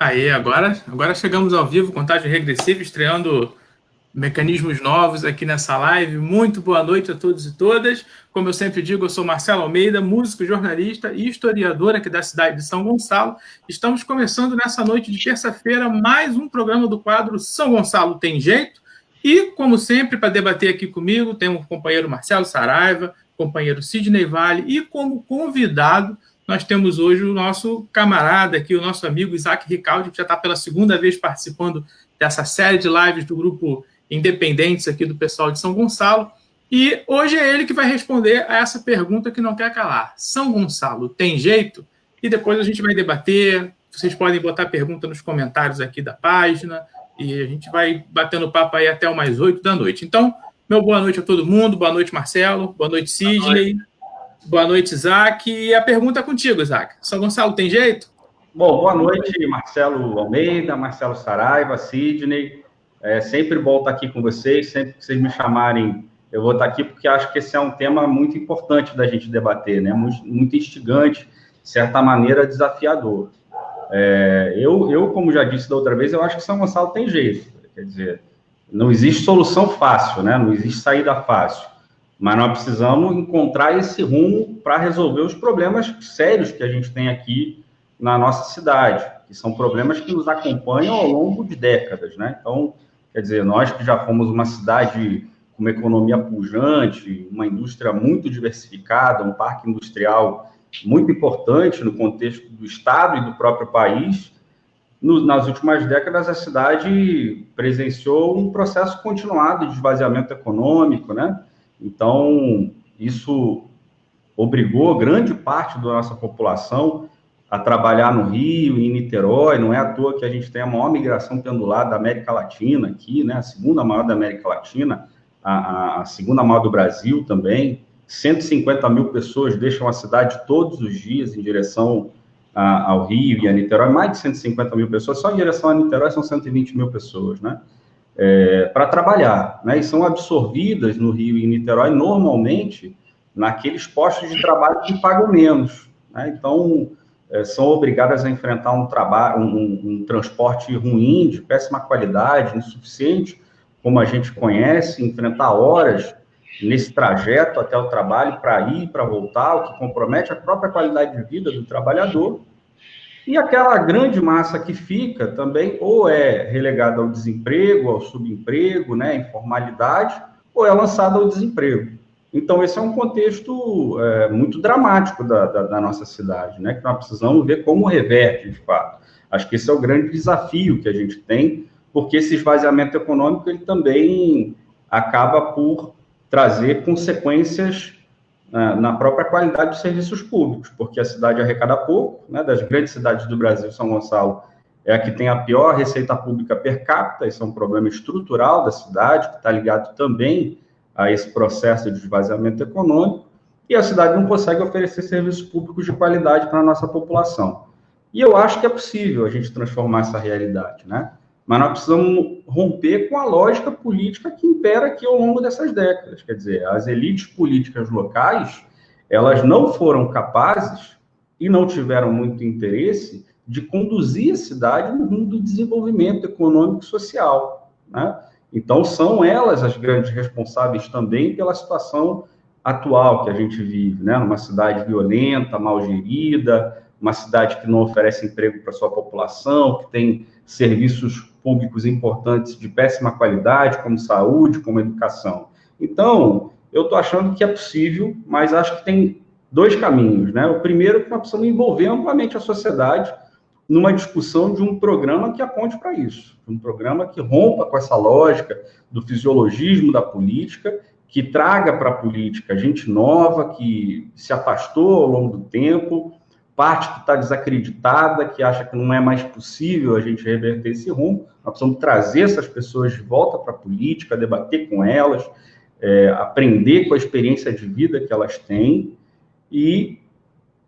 Aí, agora chegamos ao vivo, contagem regressiva, estreando mecanismos novos aqui nessa live. Muito boa noite a todos e todas. Como eu sempre digo, eu sou Marcelo Almeida, músico, jornalista e historiador aqui da cidade de São Gonçalo. Estamos começando nessa noite de terça-feira mais um programa do quadro São Gonçalo Tem Jeito. E, como sempre, para debater aqui comigo, tem o companheiro Marcelo Saraiva, companheiro Sidney Vale e como convidado nós temos hoje o nosso camarada aqui, o nosso amigo Isaac Ricaldi, que já está pela segunda vez participando dessa série de lives do grupo Independentes aqui do pessoal de São Gonçalo. E hoje é ele que vai responder a essa pergunta que não quer calar. São Gonçalo tem jeito? E depois a gente vai debater. Vocês podem botar pergunta nos comentários aqui da página e a gente vai batendo papo aí até umas 8 da noite. Então, meu boa noite a todo mundo. Boa noite, Marcelo. Boa noite, Sidney. Boa noite, Isaac. E a pergunta é contigo, Isaac. São Gonçalo tem jeito? Bom, boa noite, Marcelo Almeida, Marcelo Saraiva, Sidney. É sempre bom estar aqui com vocês. Sempre que vocês me chamarem, eu vou estar aqui, porque acho que esse é um tema muito importante da gente debater, né? Muito instigante, de certa maneira, desafiador. Eu, como já disse da outra vez, eu acho que São Gonçalo tem jeito. Quer dizer, não existe solução fácil, né? Não existe saída fácil. Mas nós precisamos encontrar esse rumo para resolver os problemas sérios que a gente tem aqui na nossa cidade, que são problemas que nos acompanham ao longo de décadas, né? Então, quer dizer, nós que já fomos uma cidade com uma economia pujante, uma indústria muito diversificada, um parque industrial muito importante no contexto do Estado e do próprio país, nas últimas décadas a cidade presenciou um processo continuado de esvaziamento econômico, né? Então, isso obrigou grande parte da nossa população a trabalhar no Rio e em Niterói. Não é à toa que a gente tem a maior migração pendular da América Latina aqui, né? A segunda maior da América Latina, a segunda maior do Brasil também. 150 mil pessoas deixam a cidade todos os dias em direção ao Rio e a Niterói. Mais de 150 mil pessoas, só em direção a Niterói são 120 mil pessoas, né? Para trabalhar, né? E são absorvidas no Rio e em Niterói, normalmente, naqueles postos de trabalho que pagam menos, né? Então, são obrigadas a enfrentar um transporte ruim, de péssima qualidade, insuficiente, como a gente conhece, enfrentar horas nesse trajeto até o trabalho para ir e para voltar, o que compromete a própria qualidade de vida do trabalhador. E aquela grande massa que fica também ou é relegada ao desemprego, ao subemprego, né, informalidade, ou é lançada ao desemprego. Então, esse é um contexto muito dramático da nossa cidade, né, que nós precisamos ver como reverte, de fato. Acho que esse é o grande desafio que a gente tem, porque esse esvaziamento econômico ele também acaba por trazer consequências na própria qualidade dos serviços públicos, porque a cidade arrecada pouco, né? Das grandes cidades do Brasil, São Gonçalo é a que tem a pior receita pública per capita. Isso é um problema estrutural da cidade, que está ligado também a esse processo de esvaziamento econômico, e a cidade não consegue oferecer serviços públicos de qualidade para a nossa população. E eu acho que é possível a gente transformar essa realidade, né? Mas nós precisamos romper com a lógica política que impera aqui ao longo dessas décadas. Quer dizer, as elites políticas locais, elas não foram capazes e não tiveram muito interesse de conduzir a cidade no rumo do desenvolvimento econômico e social, né? Então, são elas as grandes responsáveis também pela situação atual que a gente vive, né? Numa cidade violenta, mal gerida, uma cidade que não oferece emprego para sua população, que tem serviços públicos importantes de péssima qualidade, como saúde, como educação. Então, eu estou achando que é possível, mas acho que tem dois caminhos, né? O primeiro é que nós precisamos envolver amplamente a sociedade numa discussão de um programa que aponte para isso, um programa que rompa com essa lógica do fisiologismo da política, que traga para a política gente nova, que se afastou ao longo do tempo, parte que está desacreditada, que acha que não é mais possível a gente reverter esse rumo. Nós precisamos trazer essas pessoas de volta para a política, debater com elas, aprender com a experiência de vida que elas têm e,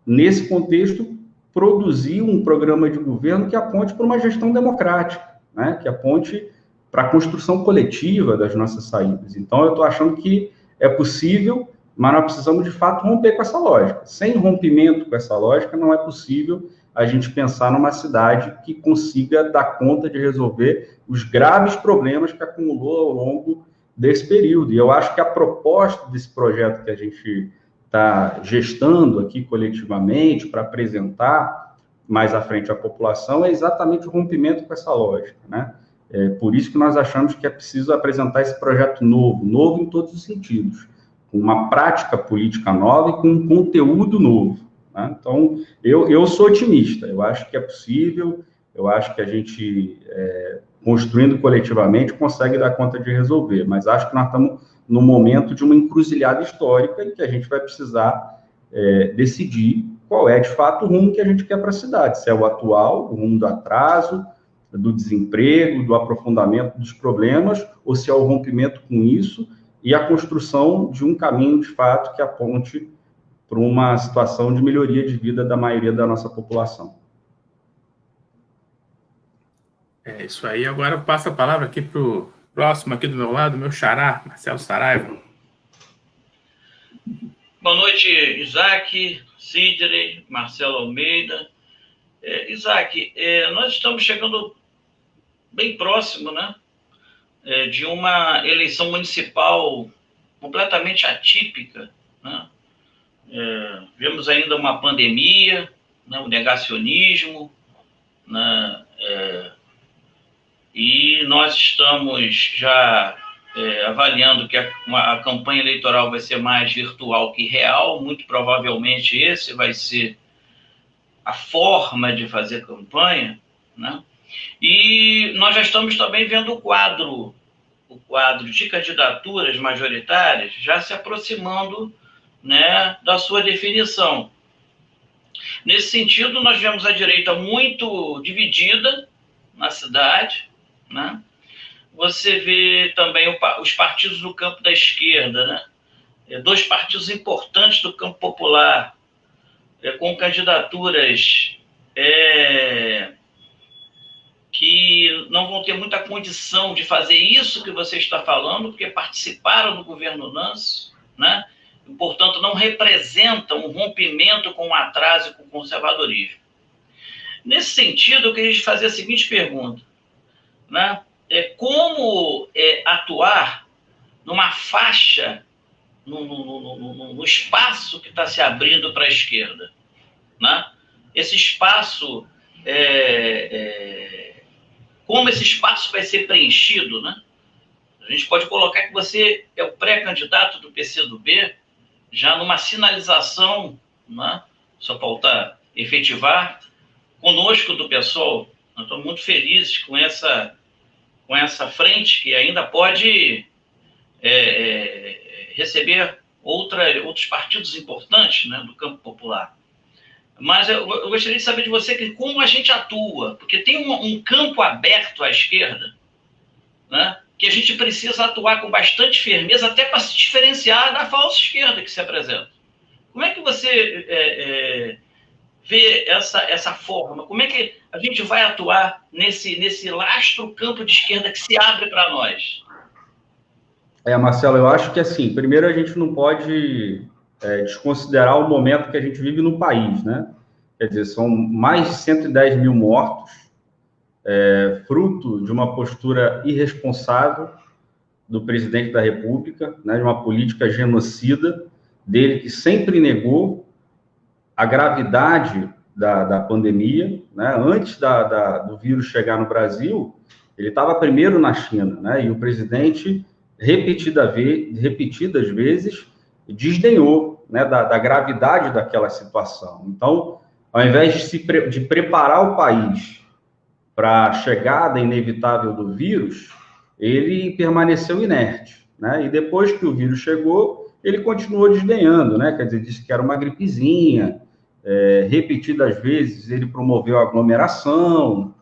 nesse contexto, produzir um programa de governo que aponte para uma gestão democrática, né? Que aponte para a construção coletiva das nossas saídas. Então, eu estou achando que é possível, mas nós precisamos, de fato, romper com essa lógica. Sem rompimento com essa lógica, não é possível a gente pensar numa cidade que consiga dar conta de resolver os graves problemas que acumulou ao longo desse período. E eu acho que a proposta desse projeto que a gente está gestando aqui coletivamente para apresentar mais à frente à população é exatamente o rompimento com essa lógica, né? É por isso que nós achamos que é preciso apresentar esse projeto novo em todos os sentidos, com uma prática política nova e com um conteúdo novo, né? Então, eu sou otimista, eu acho que é possível, eu acho que a gente, construindo coletivamente, consegue dar conta de resolver, mas acho que nós estamos no momento de uma encruzilhada histórica em que a gente vai precisar decidir qual é, de fato, o rumo que a gente quer para a cidade, se é o atual, o rumo do atraso, do desemprego, do aprofundamento dos problemas, ou se é o rompimento com isso e a construção de um caminho, de fato, que aponte para uma situação de melhoria de vida da maioria da nossa população. É isso aí. Agora eu passo a palavra aqui para o próximo aqui do meu lado, meu xará, Marcelo Saraiva. Boa noite, Isaac, Sidney, Marcelo Almeida. Isaac, nós estamos chegando bem próximo, né, de uma eleição municipal completamente atípica, né? Vemos ainda uma pandemia, né, um negacionismo, né, e nós estamos já avaliando que a campanha eleitoral vai ser mais virtual que real. Muito provavelmente esse vai ser a forma de fazer campanha, né? E nós já estamos também vendo o quadro de candidaturas majoritárias já se aproximando, né, da sua definição. Nesse sentido, nós vemos a direita muito dividida na cidade, né? Você vê também os partidos do campo da esquerda, né? Dois partidos importantes do campo popular, com candidaturas que não vão ter muita condição de fazer isso que você está falando, porque participaram do governo Nance, né? E, portanto, não representam um rompimento com o atraso e com o conservadorismo. Nesse sentido, eu queria fazer a seguinte pergunta, né? Como atuar numa faixa, no espaço que está se abrindo para a esquerda, né? Esse espaço, como esse espaço vai ser preenchido, né? A gente pode colocar que você é o pré-candidato do PCdoB, já numa sinalização, né? Só falta efetivar, conosco do PSOL. Nós estamos muito felizes com essa frente, que ainda pode receber outros partidos importantes, né, do campo popular. Mas eu gostaria de saber de você como a gente atua, porque tem um campo aberto à esquerda, né, que a gente precisa atuar com bastante firmeza, até para se diferenciar da falsa esquerda que se apresenta. Como é que você vê essa forma? Como é que a gente vai atuar nesse lastro campo de esquerda que se abre para nós? Marcelo, eu acho que, assim, primeiro a gente não pode desconsiderar o momento que a gente vive no país, né? Quer dizer, são mais de 110 mil mortos, fruto de uma postura irresponsável do presidente da República, né, de uma política genocida dele, que sempre negou a gravidade da pandemia, né? Antes do vírus chegar no Brasil, ele estava primeiro na China, né? E o presidente, repetidas vezes, desdenhou, né, da gravidade daquela situação. Então, ao invés de preparar o país para a chegada inevitável do vírus, ele permaneceu inerte, né? E depois que o vírus chegou, ele continuou desdenhando, né? Quer dizer, disse que era uma gripezinha. Repetidas vezes ele promoveu aglomeração,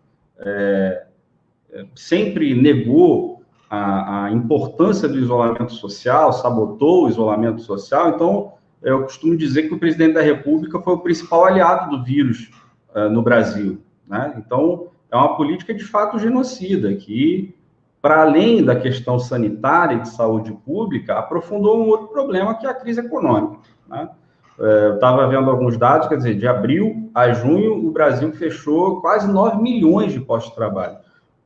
sempre negou a importância do isolamento social, sabotou o isolamento social. Então, eu costumo dizer que o presidente da República foi o principal aliado do vírus no Brasil, né? Então, é uma política de fato genocida, que, para além da questão sanitária e de saúde pública, aprofundou um outro problema, que é a crise econômica, né? eu estava vendo alguns dados, quer dizer, de abril a junho, o Brasil fechou quase 9 milhões de postos de trabalho.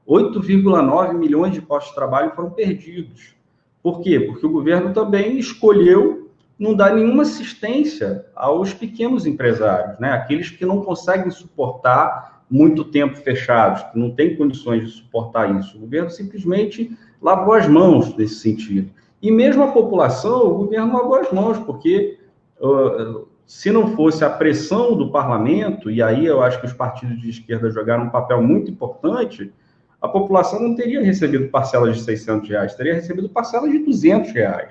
8,9 milhões de postos de trabalho foram perdidos. Por quê? Porque o governo também escolheu não dar nenhuma assistência aos pequenos empresários, né? Aqueles que não conseguem suportar muito tempo fechados, que não têm condições de suportar isso. O governo simplesmente lavou as mãos nesse sentido. E mesmo a população, o governo lavou as mãos, porque se não fosse a pressão do parlamento, e aí eu acho que os partidos de esquerda jogaram um papel muito importante, a população não teria recebido parcelas de R$600, teria recebido parcelas de R$200,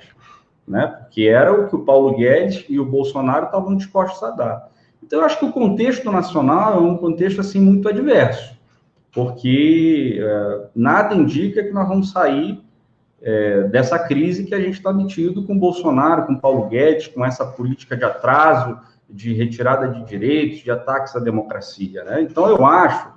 né? Porque era o que o Paulo Guedes e o Bolsonaro estavam dispostos a dar. Então, eu acho que o contexto nacional é um contexto, assim, muito adverso, porque nada indica que nós vamos sair dessa crise que a gente está metido com o Bolsonaro, com o Paulo Guedes, com essa política de atraso, de retirada de direitos, de ataques à democracia, né? Então, eu acho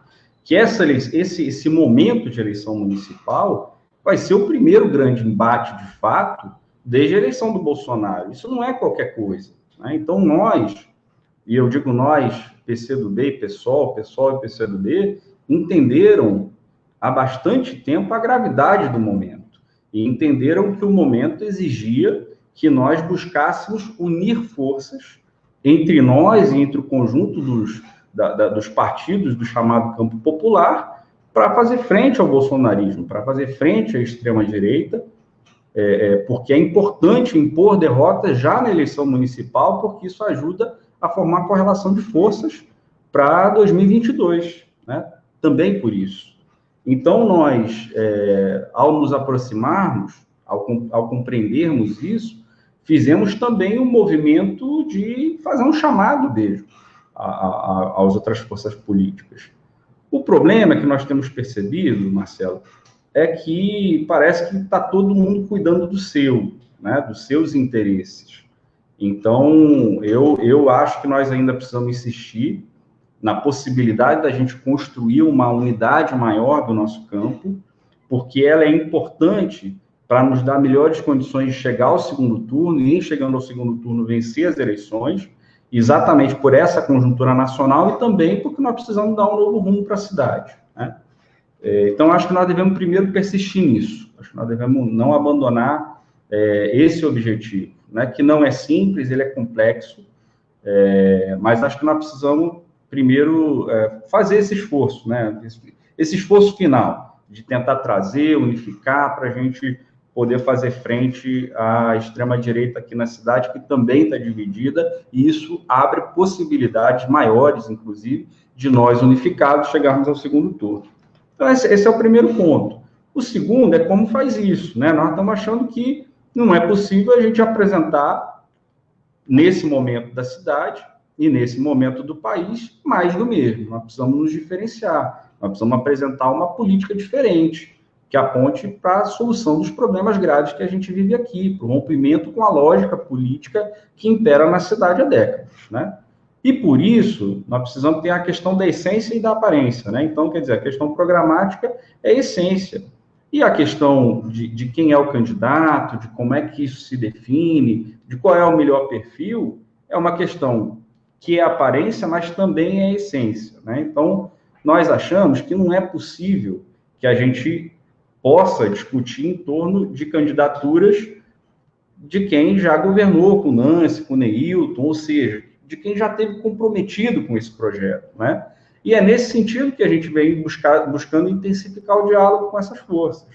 que esse momento de eleição municipal vai ser o primeiro grande embate, de fato, desde a eleição do Bolsonaro. Isso não é qualquer coisa, né? Então, nós, e eu digo nós, PCdoB e PSOL e PCdoB, entenderam há bastante tempo a gravidade do momento e entenderam que o momento exigia que nós buscássemos unir forças entre nós e entre o conjunto dos partidos do chamado campo popular para fazer frente ao bolsonarismo, para fazer frente à extrema-direita, porque é importante impor derrotas já na eleição municipal, porque isso ajuda a formar correlação de forças para 2022, né? Também por isso. Então, nós, ao nos aproximarmos, ao compreendermos isso, fizemos também um movimento de fazer um chamado mesmo às outras forças políticas. O problema que nós temos percebido, Marcelo, é que parece que está todo mundo cuidando do seu, né, dos seus interesses. Então, eu acho que nós ainda precisamos insistir na possibilidade da gente construir uma unidade maior do nosso campo, porque ela é importante para nos dar melhores condições de chegar ao segundo turno e, em chegando ao segundo turno, vencer as eleições, exatamente por essa conjuntura nacional e também porque nós precisamos dar um novo rumo para a cidade, né? Então, acho que nós devemos primeiro persistir nisso, acho que nós devemos não abandonar esse objetivo, né, que não é simples, ele é complexo, mas acho que nós precisamos primeiro fazer esse esforço, né, esse esforço final, de tentar trazer, unificar, para a gente poder fazer frente à extrema-direita aqui na cidade, que também está dividida, e isso abre possibilidades maiores, inclusive, de nós unificados chegarmos ao segundo turno. Então, esse é o primeiro ponto. O segundo é como faz isso, né? Nós estamos achando que não é possível a gente apresentar, nesse momento da cidade e nesse momento do país, mais do mesmo. Nós precisamos nos diferenciar, nós precisamos apresentar uma política diferente, que aponte para a solução dos problemas graves que a gente vive aqui, para o rompimento com a lógica política que impera na cidade há décadas, né? E, por isso, nós precisamos ter a questão da essência e da aparência, né? Então, quer dizer, a questão programática é a essência. E a questão de quem é o candidato, de como é que isso se define, de qual é o melhor perfil, é uma questão que é a aparência, mas também é a essência, né? Então, nós achamos que não é possível que a gente possa discutir em torno de candidaturas de quem já governou com o Nancy, com o Neilton, ou seja, de quem já esteve comprometido com esse projeto, né? E é nesse sentido que a gente vem buscando intensificar o diálogo com essas forças.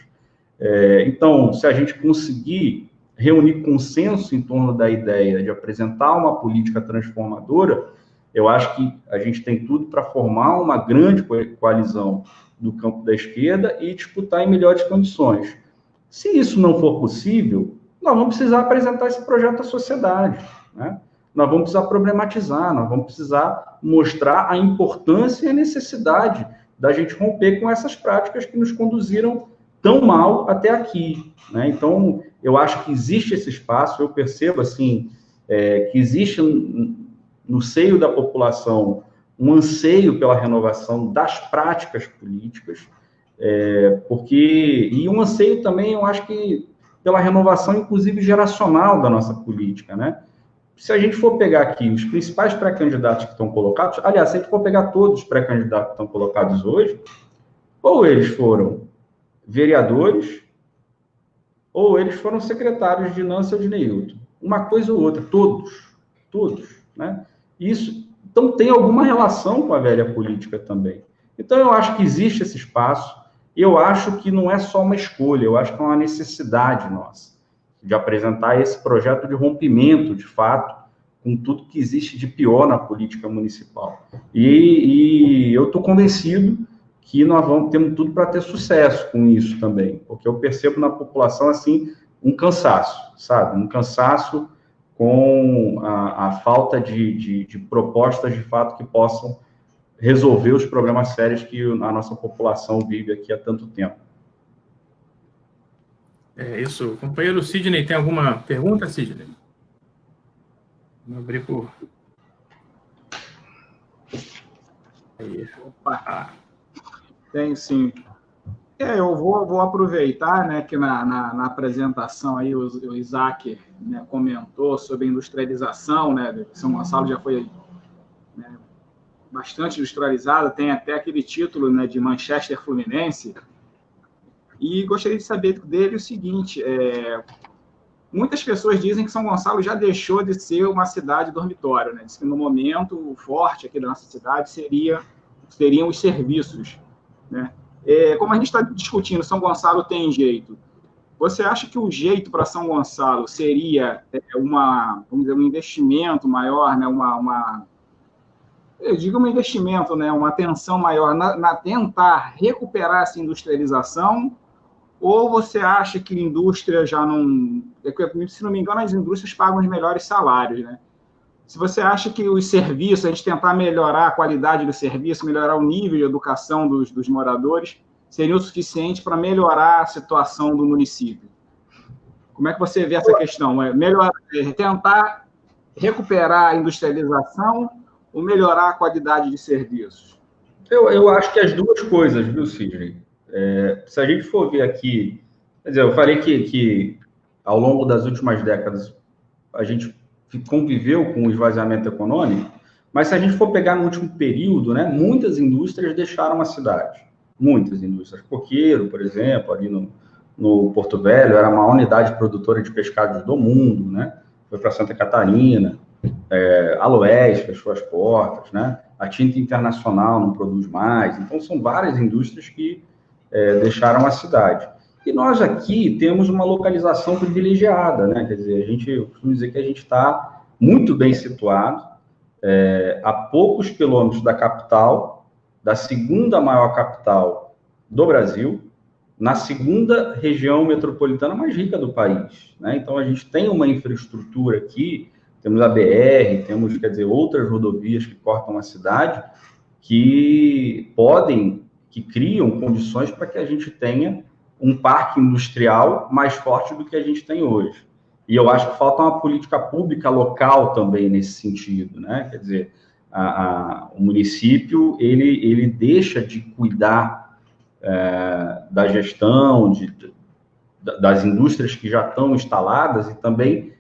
Então, se a gente conseguir reunir consenso em torno da ideia de apresentar uma política transformadora, eu acho que a gente tem tudo para formar uma grande coalizão do campo da esquerda e disputar em melhores condições. Se isso não for possível, nós vamos precisar apresentar esse projeto à sociedade, né? Nós vamos precisar problematizar, nós vamos precisar mostrar a importância e a necessidade da gente romper com essas práticas que nos conduziram tão mal até aqui, né? Então, eu acho que existe esse espaço, eu percebo, assim, que existe no seio da população um anseio pela renovação das práticas políticas, e um anseio também, eu acho que, pela renovação, inclusive, geracional da nossa política, né? se a gente for pegar aqui os principais pré-candidatos que estão colocados, aliás, se a gente for pegar todos os pré-candidatos que estão colocados hoje, ou eles foram vereadores, ou eles foram secretários de Nancy ou de Neilton. Uma coisa ou outra, todos, né? Isso, então, tem alguma relação com a velha política também. Então, eu acho que existe esse espaço, e eu acho que não é só uma escolha, eu acho que é uma necessidade nossa de apresentar esse projeto de rompimento, de fato, com tudo que existe de pior na política municipal. E eu estou convencido que nós vamos ter tudo para ter sucesso com isso também, porque eu percebo na população, assim, um cansaço, sabe? Um cansaço com a falta de propostas, de fato, que possam resolver os problemas sérios que a nossa população vive aqui há tanto tempo. É isso. Companheiro Sidney, tem alguma pergunta, Sidney? Vamos abrir por... Aí. Opa. Tem sim. Eu vou aproveitar, né, que na apresentação aí o Isaac, né, comentou sobre a industrialização, né, São Gonçalo já foi, né, bastante industrializado, tem até aquele título, né, de Manchester Fluminense, e gostaria de saber dele o seguinte, muitas pessoas dizem que São Gonçalo já deixou de ser uma cidade dormitório, né, diz que no momento o forte aqui da nossa cidade seriam os serviços, né. Como a gente está discutindo, São Gonçalo tem jeito. Você acha que o jeito para São Gonçalo seria vamos dizer, um investimento maior, né? Eu digo um investimento, né? Uma atenção maior na tentar recuperar essa industrialização? Ou você acha que a indústria já não... Se não me engano, as indústrias pagam os melhores salários, né? Se você acha que os serviços, a gente tentar melhorar a qualidade do serviço, melhorar o nível de educação dos moradores, seria o suficiente para melhorar a situação do município? Como é que você vê essa questão? Tentar recuperar a industrialização ou melhorar a qualidade de serviços? Eu acho que as duas coisas, viu, Sidney? Se a gente for ver aqui... Quer dizer, eu falei que ao longo das últimas décadas a gente conviveu com o esvaziamento econômico, mas se a gente for pegar no último período, né, muitas indústrias deixaram a cidade. Muitas indústrias. Coqueiro, por exemplo, ali no Porto Velho, era a maior unidade produtora de pescados do mundo, né? Foi para Santa Catarina. A Loés fechou as portas, né? A Tinta Internacional não produz mais. Então, são várias indústrias que deixaram a cidade. E nós aqui temos uma localização privilegiada, né? Quer dizer, eu costumo dizer que a gente está muito bem situado, a poucos quilômetros da capital, da segunda maior capital do Brasil, na segunda região metropolitana mais rica do país, né? Então, a gente tem uma infraestrutura aqui, temos a BR, temos, quer dizer, outras rodovias que cortam a cidade, que criam condições para que a gente tenha um parque industrial mais forte do que a gente tem hoje. E eu acho que falta uma política pública local também nesse sentido, né? Quer dizer, o município, ele deixa de cuidar da gestão, das indústrias que já estão instaladas, e também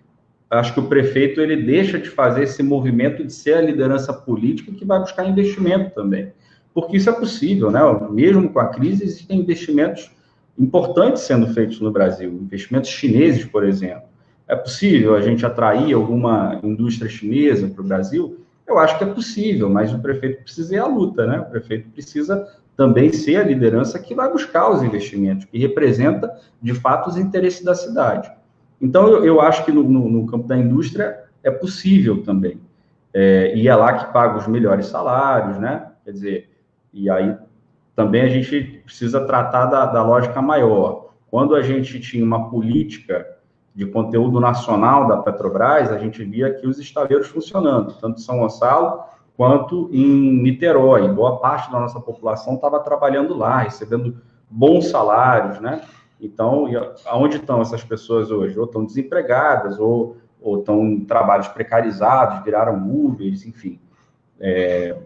acho que o prefeito, ele deixa de fazer esse movimento de ser a liderança política que vai buscar investimento também. Porque isso é possível, né? Mesmo com a crise, existem investimentos importantes sendo feitos no Brasil, investimentos chineses, por exemplo. É possível a gente atrair alguma indústria chinesa para o Brasil? Eu acho que é possível, mas o prefeito precisa ir à luta, né? O prefeito precisa também ser a liderança que vai buscar os investimentos, que representa, de fato, os interesses da cidade. Então, eu acho que no campo da indústria é possível também. E é lá que paga os melhores salários, né? Quer dizer, e aí também a gente precisa tratar da lógica maior. Quando a gente tinha uma política de conteúdo nacional da Petrobras, a gente via aqui os estaleiros funcionando, tanto em São Gonçalo quanto em Niterói. Boa parte da nossa população estava trabalhando lá, recebendo bons salários, né? Então, aonde estão essas pessoas hoje? Ou estão desempregadas, ou estão em trabalhos precarizados, viraram Ubers, enfim.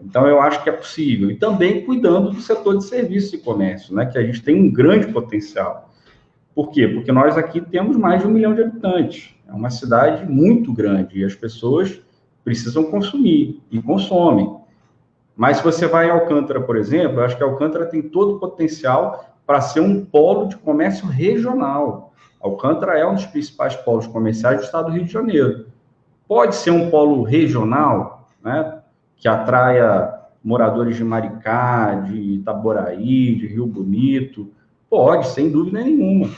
Então, eu acho que é possível. E também cuidando do setor de serviço e comércio, né, que a gente tem um grande potencial. Por quê? Porque nós aqui temos mais de 1 milhão de habitantes. É uma cidade muito grande e as pessoas precisam consumir e consomem. Mas se você vai em Alcântara, por exemplo, eu acho que Alcântara tem todo o potencial para ser um polo de comércio regional. Alcântara é um dos principais polos comerciais do estado do Rio de Janeiro. Pode ser um polo regional, né, que atraia moradores de Maricá, de Itaboraí, de Rio Bonito. Pode, sem dúvida nenhuma.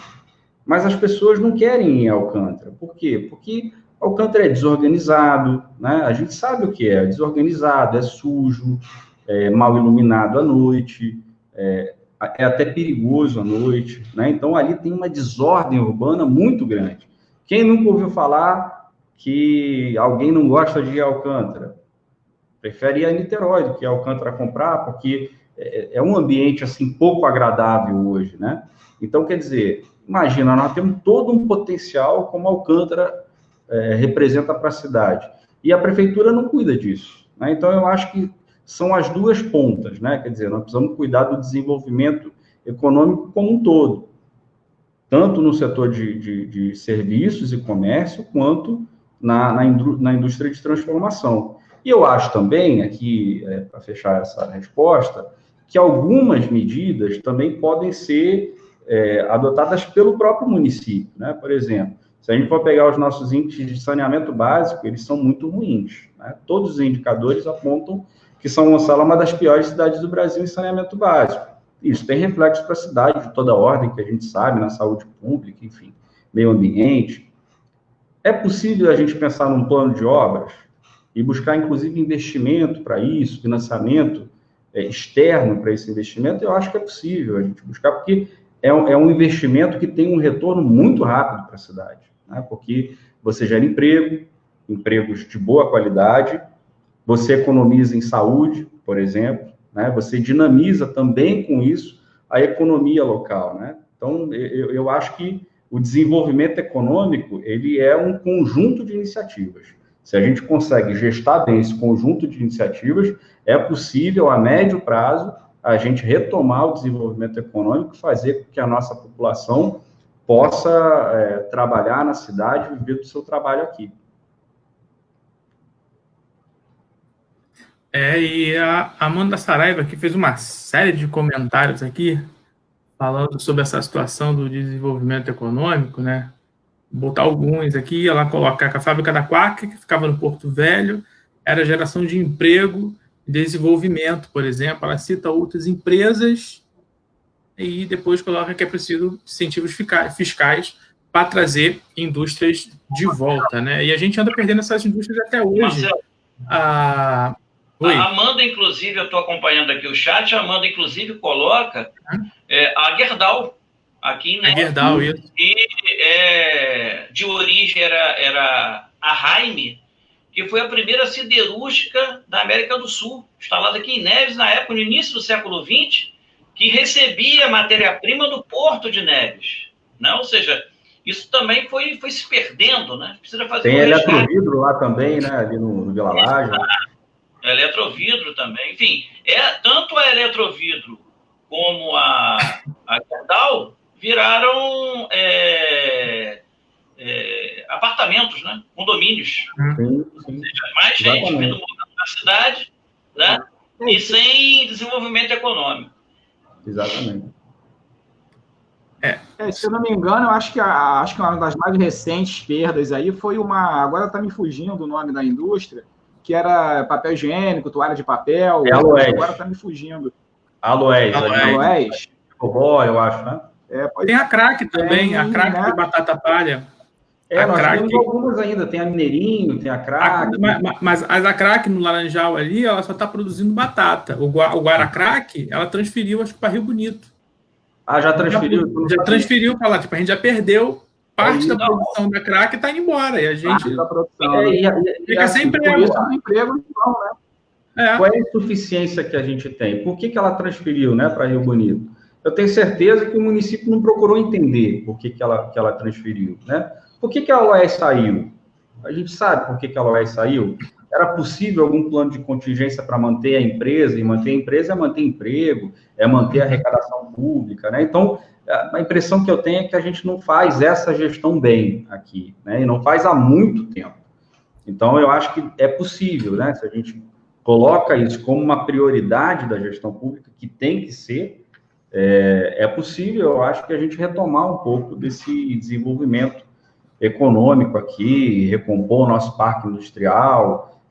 Mas as pessoas não querem ir a Alcântara. Por quê? Porque Alcântara é desorganizado, né? A gente sabe o que é desorganizado, é sujo, é mal iluminado à noite, é até perigoso à noite, né? Então, ali tem uma desordem urbana muito grande. Quem nunca ouviu falar que alguém não gosta de ir a Alcântara? Prefere ir a Niterói do que a Alcântara comprar, porque é um ambiente, assim, pouco agradável hoje, né? Então, quer dizer, imagina, nós temos todo um potencial como Alcântara representa para a cidade. E a prefeitura não cuida disso, né? Então, eu acho que são as duas pontas, né? Quer dizer, nós precisamos cuidar do desenvolvimento econômico como um todo, tanto no setor de serviços e comércio, quanto na indústria de transformação. E eu acho também, aqui, para fechar essa resposta, que algumas medidas também podem ser adotadas pelo próprio município, né? Por exemplo, se a gente for pegar os nossos índices de saneamento básico, eles são muito ruins, né? Todos os indicadores apontam que São Gonçalo é uma das piores cidades do Brasil em saneamento básico. Isso tem reflexo para a cidade de toda ordem, que a gente sabe, na saúde pública, enfim, meio ambiente. É possível a gente pensar num plano de obras e buscar, inclusive, investimento para isso, financiamento externo para esse investimento? Eu acho que é possível a gente buscar, porque é um investimento que tem um retorno muito rápido para a cidade, né? Porque você gera empregos de boa qualidade, você economiza em saúde, por exemplo, né? Você dinamiza também com isso a economia local, né? Então, eu acho que o desenvolvimento econômico, ele é um conjunto de iniciativas. Se a gente consegue gestar bem esse conjunto de iniciativas, é possível, a médio prazo, a gente retomar o desenvolvimento econômico, fazer com que a nossa população possa trabalhar na cidade, viver do seu trabalho aqui. E a Amanda Saraiva aqui fez uma série de comentários aqui, falando sobre essa situação do desenvolvimento econômico, né? Vou botar alguns aqui, ela coloca que a fábrica da Quack, que ficava no Porto Velho, era geração de emprego e desenvolvimento, por exemplo. Ela cita outras empresas e depois coloca que é preciso incentivos fiscais para trazer indústrias de volta, né? E a gente anda perdendo essas indústrias até hoje. Marcelo, a Amanda, inclusive, eu estou acompanhando aqui o chat, a Amanda, inclusive, coloca a Gerdau aqui, né? A Gerdau, isso. E de origem era a Jaime, que foi a primeira siderúrgica da América do Sul, instalada aqui em Neves, na época, no início do século XX, que recebia matéria-prima do Porto de Neves, né? Ou seja, isso também foi se perdendo, né? Precisa fazer tem eletrovidro lá também, né? Ali no Vila Laje. Eletrovidro também. Enfim, tanto a Eletrovidro como a Gerdau viraram apartamentos, né? Condomínios. Sim. Ou seja, mais gente vindo morando na cidade, né? E sem desenvolvimento econômico. Exatamente. Se eu não me engano, eu acho que uma das mais recentes perdas aí foi agora está me fugindo o nome da indústria, que era papel higiênico, toalha de papel. Aloés. Agora está me fugindo. Aloés. Cobó, eu acho, né? Tem a Crack também, a Crack de batata palha. Nós temos algumas ainda, tem a Mineirinho, tem a Crack. Mas a Crack no Laranjal ali, ela só está produzindo batata. O Guaracrack, ela transferiu, acho que para Rio Bonito. Já transferiu? Já transferiu para lá, tipo, a gente já perdeu parte da produção da Crack e está indo embora. E a gente fica sem emprego. Qual é a insuficiência que a gente tem? Por que ela transferiu, né, para Rio Bonito? Eu tenho certeza que o município não procurou entender por que ela transferiu, né? Por que a Aloés saiu? A gente sabe por que a Aloés saiu. Era possível algum plano de contingência para manter a empresa, e manter a empresa é manter emprego, é manter a arrecadação pública, né? Então, a impressão que eu tenho é que a gente não faz essa gestão bem aqui, né? E não faz há muito tempo. Então, eu acho que é possível, né? Se a gente coloca isso como uma prioridade da gestão pública, que tem que ser, é possível, eu acho, que a gente retomar um pouco desse desenvolvimento econômico aqui, recompor o nosso parque industrial,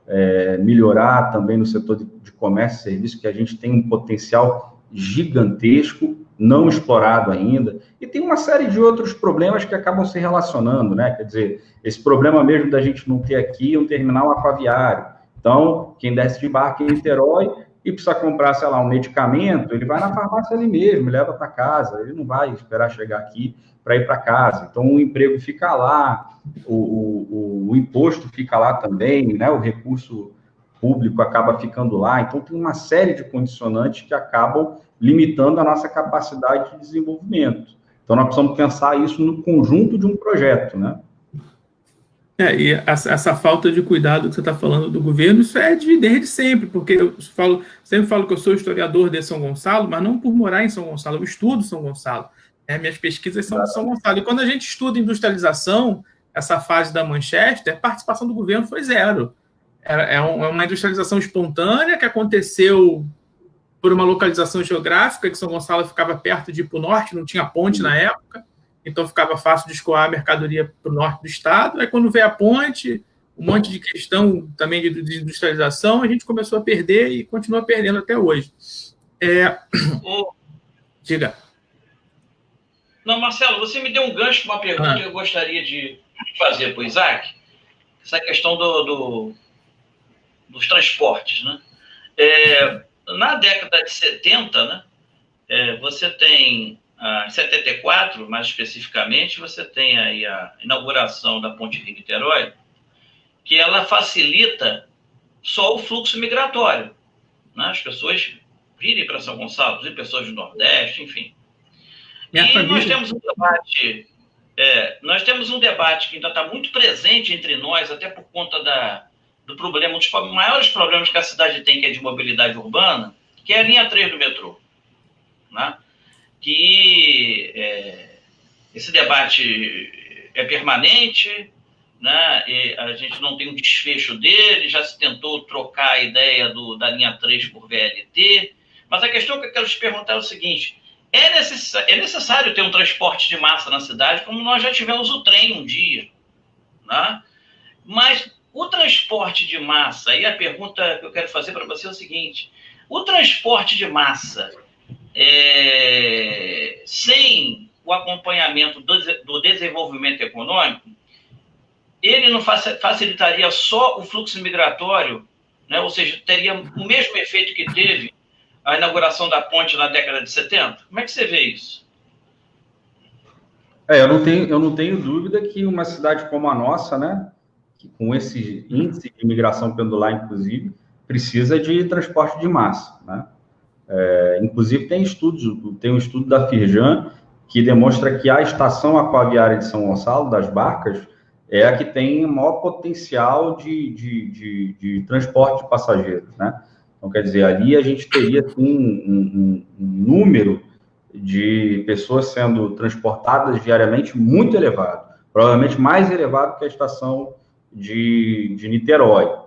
melhorar também no setor de comércio e serviço, que a gente tem um potencial gigantesco, não explorado ainda, e tem uma série de outros problemas que acabam se relacionando, né? Quer dizer, esse problema mesmo da gente não ter aqui um terminal aquaviário. Então, quem desce de barco em Niterói e precisa comprar, sei lá, um medicamento, ele vai na farmácia ali mesmo, leva para casa, ele não vai esperar chegar aqui para ir para casa. Então, o emprego fica lá, o imposto fica lá também, né? O recurso público acaba ficando lá. Então, tem uma série de condicionantes que acabam limitando a nossa capacidade de desenvolvimento. Então, nós precisamos pensar isso no conjunto de um projeto, né? E essa falta de cuidado que você está falando do governo, isso é desde sempre, porque eu sempre falo que eu sou historiador de São Gonçalo, mas não por morar em São Gonçalo, eu estudo São Gonçalo. Minhas pesquisas são de São Gonçalo. E quando a gente estuda industrialização, essa fase da Manchester, a participação do governo foi zero. É uma industrialização espontânea que aconteceu por uma localização geográfica, que São Gonçalo ficava perto de ir para o norte, não tinha ponte na época, então ficava fácil de escoar a mercadoria para o norte do estado. Aí quando veio a ponte, um monte de questão também de industrialização, a gente começou a perder e continua perdendo até hoje. Diga. Não, Marcelo, você me deu um gancho para uma pergunta que eu gostaria de fazer para o Isaac, essa questão dos transportes, né? Na década de 70, né, você tem, em 74, mais especificamente, você tem aí a inauguração da Ponte Rio-Niterói, que ela facilita só o fluxo migratório, né? As pessoas virem para São Gonçalo, as pessoas do Nordeste, enfim. Nós temos um debate que ainda está muito presente entre nós, até por conta do problema, um dos maiores problemas que a cidade tem, que é de mobilidade urbana, que é a linha 3 do metrô, né? Esse debate é permanente, né? E a gente não tem um desfecho dele, já se tentou trocar a ideia da linha 3 por VLT, mas a questão que eu quero te perguntar é o seguinte: é necessário ter um transporte de massa na cidade, como nós já tivemos o trem um dia, né? Mas o transporte de massa, aí a pergunta que eu quero fazer para você é o seguinte: o transporte de massa, sem o acompanhamento do desenvolvimento econômico, ele não facilitaria só o fluxo migratório, né? Ou seja, teria o mesmo efeito que teve a inauguração da ponte na década de 70? Como é que você vê isso? Eu não tenho dúvida que uma cidade como a nossa, né, que com esse índice de imigração pendular, inclusive, precisa de transporte de massa, né? Inclusive, tem um estudo da Firjan que demonstra que a estação aquaviária de São Gonçalo, das barcas, é a que tem o maior potencial de transporte de passageiros, né? Então, quer dizer, ali a gente teria um número de pessoas sendo transportadas diariamente muito elevado, provavelmente mais elevado que a estação de Niterói.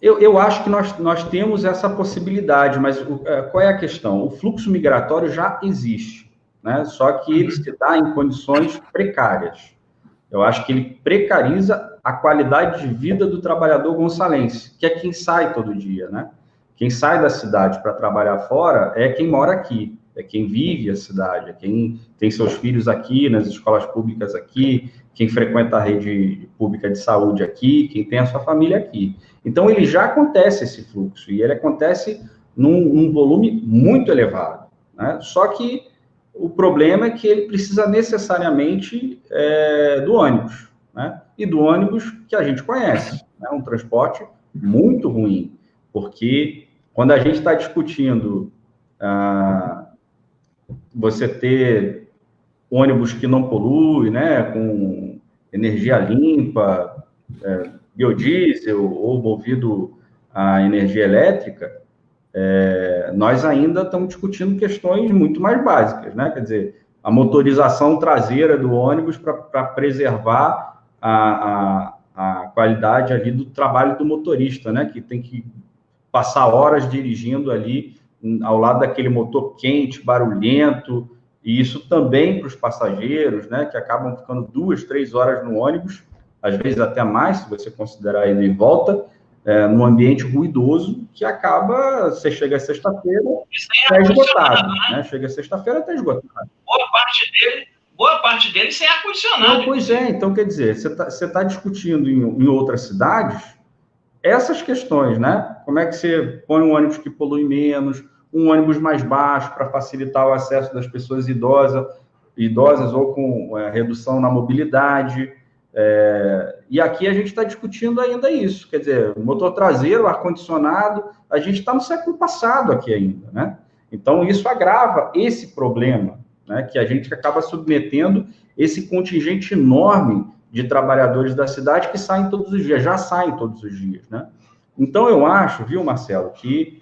Eu acho que nós temos essa possibilidade, mas qual é a questão? O fluxo migratório já existe, né? Só que ele se dá em condições precárias. Eu acho que ele precariza a qualidade de vida do trabalhador gonçalense, que é quem sai todo dia, né? Quem sai da cidade para trabalhar fora é quem mora aqui, é quem vive a cidade, é quem tem seus filhos aqui, nas escolas públicas aqui, quem frequenta a rede pública de saúde aqui, quem tem a sua família aqui. Então, ele já acontece esse fluxo, e ele acontece num volume muito elevado, né? Só que o problema é que ele precisa necessariamente do ônibus, né? E do ônibus que a gente conhece, né? Um transporte muito ruim, porque quando a gente está discutindo você ter ônibus que não polui, né? Com energia limpa, biodiesel ou movido a energia elétrica, nós ainda estamos discutindo questões muito mais básicas, né? Quer dizer, a motorização traseira do ônibus para preservar a qualidade ali do trabalho do motorista, né? Que tem que passar horas dirigindo ali ao lado daquele motor quente, barulhento, e isso também para os passageiros, né? Que acabam ficando 2, 3 horas no ônibus, às vezes até mais, se você considerar a ida e volta, num ambiente ruidoso, que acaba, você chega sexta-feira, está esgotado, né? Chega sexta-feira, está esgotado. Boa parte dele sem ar-condicionado. Pois é, então, quer dizer, você tá discutindo em outras cidades essas questões, né? Como é que você põe um ônibus que polui menos, um ônibus mais baixo para facilitar o acesso das pessoas idosas ou com redução na mobilidade. E aqui a gente está discutindo ainda isso, quer dizer, motor traseiro, ar-condicionado, a gente está no século passado aqui ainda, né? Então, isso agrava esse problema, né, que a gente acaba submetendo esse contingente enorme de trabalhadores da cidade que saem todos os dias, já saem todos os dias, né? Então, eu acho, viu, Marcelo, que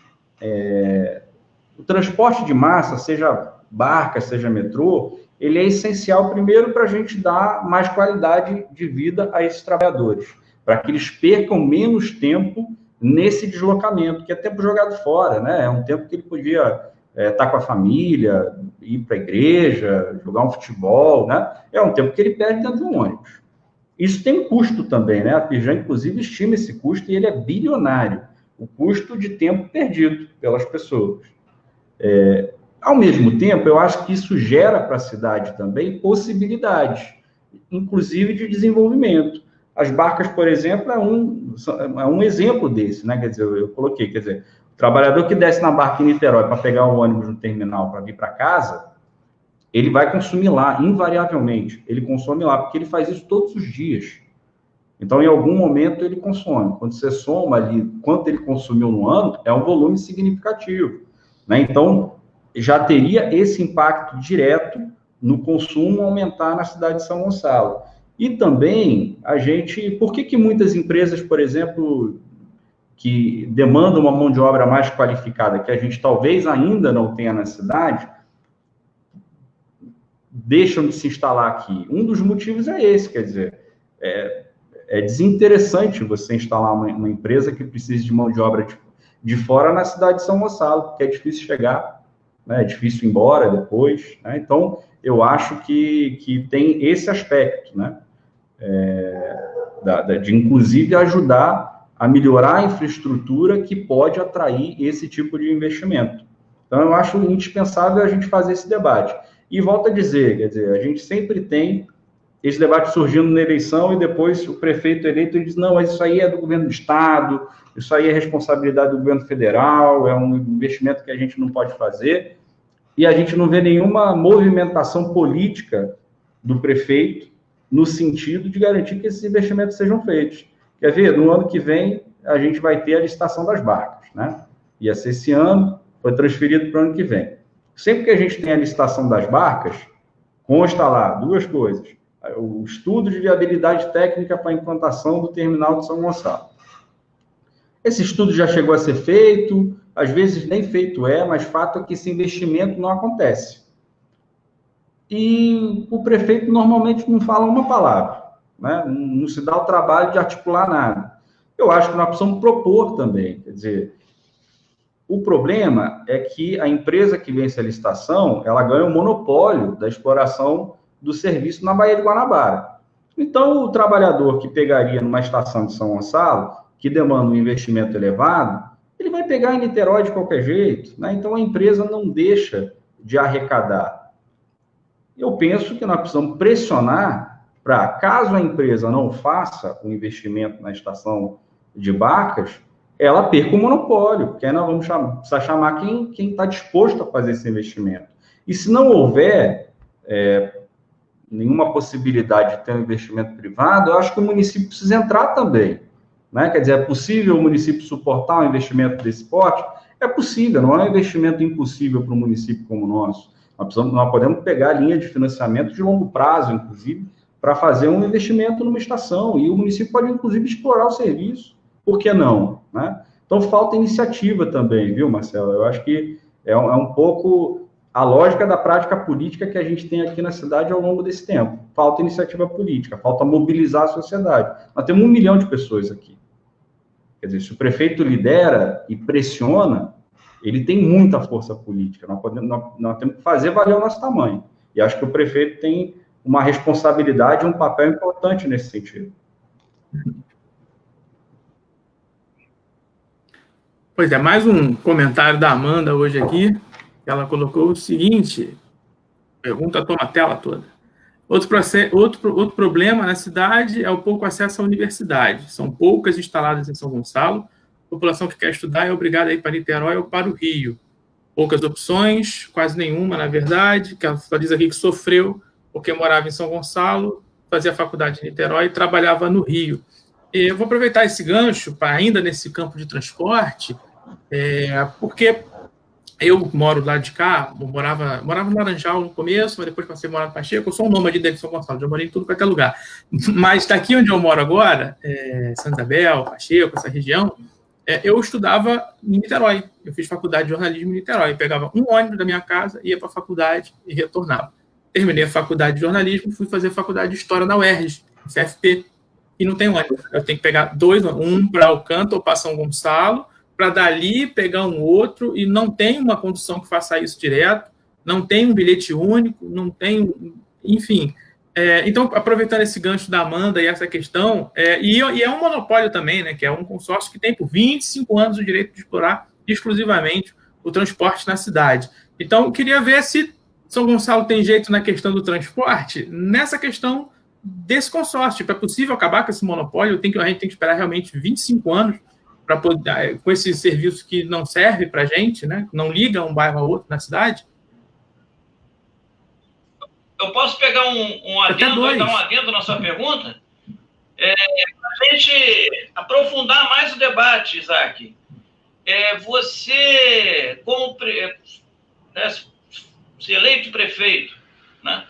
o transporte de massa, seja barca, seja metrô, ele é essencial, primeiro, para a gente dar mais qualidade de vida a esses trabalhadores, para que eles percam menos tempo nesse deslocamento, que é tempo jogado fora, né? É um tempo que ele podia estar com a família, ir para a igreja, jogar um futebol, né? É um tempo que ele perde dentro de um ônibus. Isso tem um custo também, né? A Firjan, inclusive, estima esse custo e ele é bilionário, o custo de tempo perdido pelas pessoas. Ao mesmo tempo, eu acho que isso gera para a cidade também possibilidades, inclusive de desenvolvimento. As barcas, por exemplo, é um exemplo desse, né? Quer dizer, eu coloquei, quer dizer, o trabalhador que desce na barca em Niterói para pegar o ônibus no terminal para vir para casa, ele vai consumir lá, invariavelmente. Ele consome lá, porque ele faz isso todos os dias. Então, em algum momento, ele consome. Quando você soma ali quanto ele consumiu no ano, é um volume significativo, né? Então, já teria esse impacto direto no consumo aumentar na cidade de São Gonçalo. E também, por que muitas empresas, por exemplo, que demandam uma mão de obra mais qualificada, que a gente talvez ainda não tenha na cidade, deixam de se instalar aqui? Um dos motivos é esse, quer dizer, é desinteressante você instalar uma empresa que precise de mão de obra de fora na cidade de São Gonçalo, porque é difícil chegar, né? É difícil ir embora depois, né? Então, eu acho que tem esse aspecto, né? De inclusive ajudar a melhorar a infraestrutura que pode atrair esse tipo de investimento. Então, eu acho indispensável a gente fazer esse debate. E volto a dizer, quer dizer, a gente sempre tem esse debate surgindo na eleição e depois o prefeito eleito diz, não, mas isso aí é do governo do estado, isso aí é responsabilidade do governo federal, é um investimento que a gente não pode fazer, e a gente não vê nenhuma movimentação política do prefeito no sentido de garantir que esses investimentos sejam feitos. Quer ver? No ano que vem, a gente vai ter a licitação das barcas, né? Ia ser esse ano, foi transferido para o ano que vem. Sempre que a gente tem a licitação das barcas, consta lá duas coisas: o estudo de viabilidade técnica para a implantação do terminal de São Gonçalo. Esse estudo já chegou a ser feito, às vezes nem feito mas fato é que esse investimento não acontece. E o prefeito normalmente não fala uma palavra, né? Não se dá o trabalho de articular nada. Eu acho que nós precisamos propor também, quer dizer, o problema é que a empresa que vence a licitação, ela ganha o monopólio da exploração do serviço na Baía de Guanabara. Então, o trabalhador que pegaria numa estação de São Gonçalo, que demanda um investimento elevado, ele vai pegar em Niterói de qualquer jeito, né? Então, a empresa não deixa de arrecadar. Eu penso que nós precisamos pressionar para, caso a empresa não faça o investimento na estação de barcas, ela perca o monopólio, porque aí nós vamos precisar chamar quem está disposto a fazer esse investimento. E se não houver nenhuma possibilidade de ter um investimento privado, eu acho que o município precisa entrar também, né? Quer dizer, é possível o município suportar um investimento desse porte? É possível, não é um investimento impossível para um município como o nosso. Nós podemos pegar a linha de financiamento de longo prazo, inclusive, para fazer um investimento numa estação, e o município pode, inclusive, explorar o serviço. Por que não? Né? Então, falta iniciativa também, viu, Marcelo? Eu acho que é um pouco a lógica da prática política que a gente tem aqui na cidade ao longo desse tempo. Falta iniciativa política, falta mobilizar a sociedade. Nós temos 1 milhão de pessoas aqui. Quer dizer, se o prefeito lidera e pressiona, ele tem muita força política. Nós temos que fazer valer o nosso tamanho. E acho que o prefeito tem uma responsabilidade, um papel importante nesse sentido. Pois é, mais um comentário da Amanda hoje aqui. Ela colocou o seguinte, pergunta toma a tela toda. Outro problema na cidade é o pouco acesso à universidade. São poucas instaladas em São Gonçalo. A população que quer estudar é obrigada a ir para Niterói ou para o Rio. Poucas opções, quase nenhuma, na verdade. Que ela só diz aqui que sofreu porque morava em São Gonçalo, fazia faculdade em Niterói e trabalhava no Rio. E eu vou aproveitar esse gancho, para ainda nesse campo de transporte, porque eu moro do lado de cá, morava no Laranjal no começo, mas depois passei a morar no Pacheco. Eu sou um nômade dentro de São Gonçalo, já morei em tudo quanto é lugar. Mas daqui onde eu moro agora, Santa Isabel, Pacheco, essa região, eu estudava em Niterói. Eu fiz faculdade de jornalismo em Niterói. Eu pegava um ônibus da minha casa, ia para a faculdade e retornava. Terminei a faculdade de jornalismo, fui fazer faculdade de História na UERJ, CFP, e não tem ônibus. Eu tenho que pegar um para Alcântara ou para São Gonçalo, para dali pegar um outro, e não tem uma condução que faça isso direto, não tem um bilhete único, não tem, enfim. Então, aproveitando esse gancho da Amanda e essa questão, e é um monopólio também, né, que é um consórcio que tem por 25 anos o direito de explorar exclusivamente o transporte na cidade. Então, eu queria ver se São Gonçalo tem jeito na questão do transporte, nessa questão desse consórcio. Tipo, é possível acabar com esse monopólio? A gente tem que esperar realmente 25 anos para poder, com esse serviço que não serve para a gente, né? Não liga um bairro a outro na cidade? Eu posso pegar um adendo, dar um adendo na sua pergunta? Para a gente aprofundar mais o debate, Isaac, você, como se eleito prefeito, né,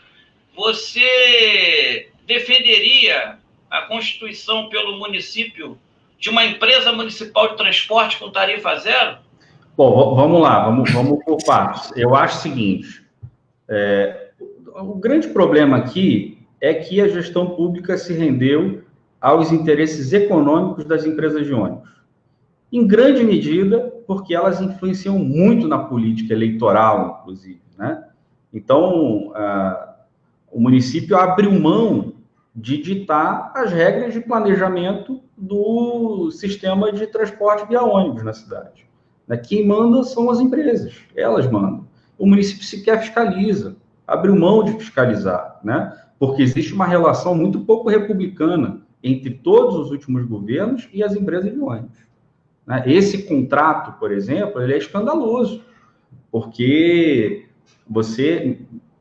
você defenderia a constituição pelo município de uma empresa municipal de transporte com tarifa zero? Bom, vamos lá, vamos por partes. Eu acho o seguinte, o grande problema aqui é que a gestão pública se rendeu aos interesses econômicos das empresas de ônibus. Em grande medida, porque elas influenciam muito na política eleitoral, inclusive, né? Então, o município abriu mão de ditar as regras de planejamento do sistema de transporte via ônibus na cidade. Quem manda são as empresas, elas mandam. O município sequer fiscaliza, abriu mão de fiscalizar, né? Porque existe uma relação muito pouco republicana entre todos os últimos governos e as empresas de ônibus. Esse contrato, por exemplo, ele é escandaloso, porque você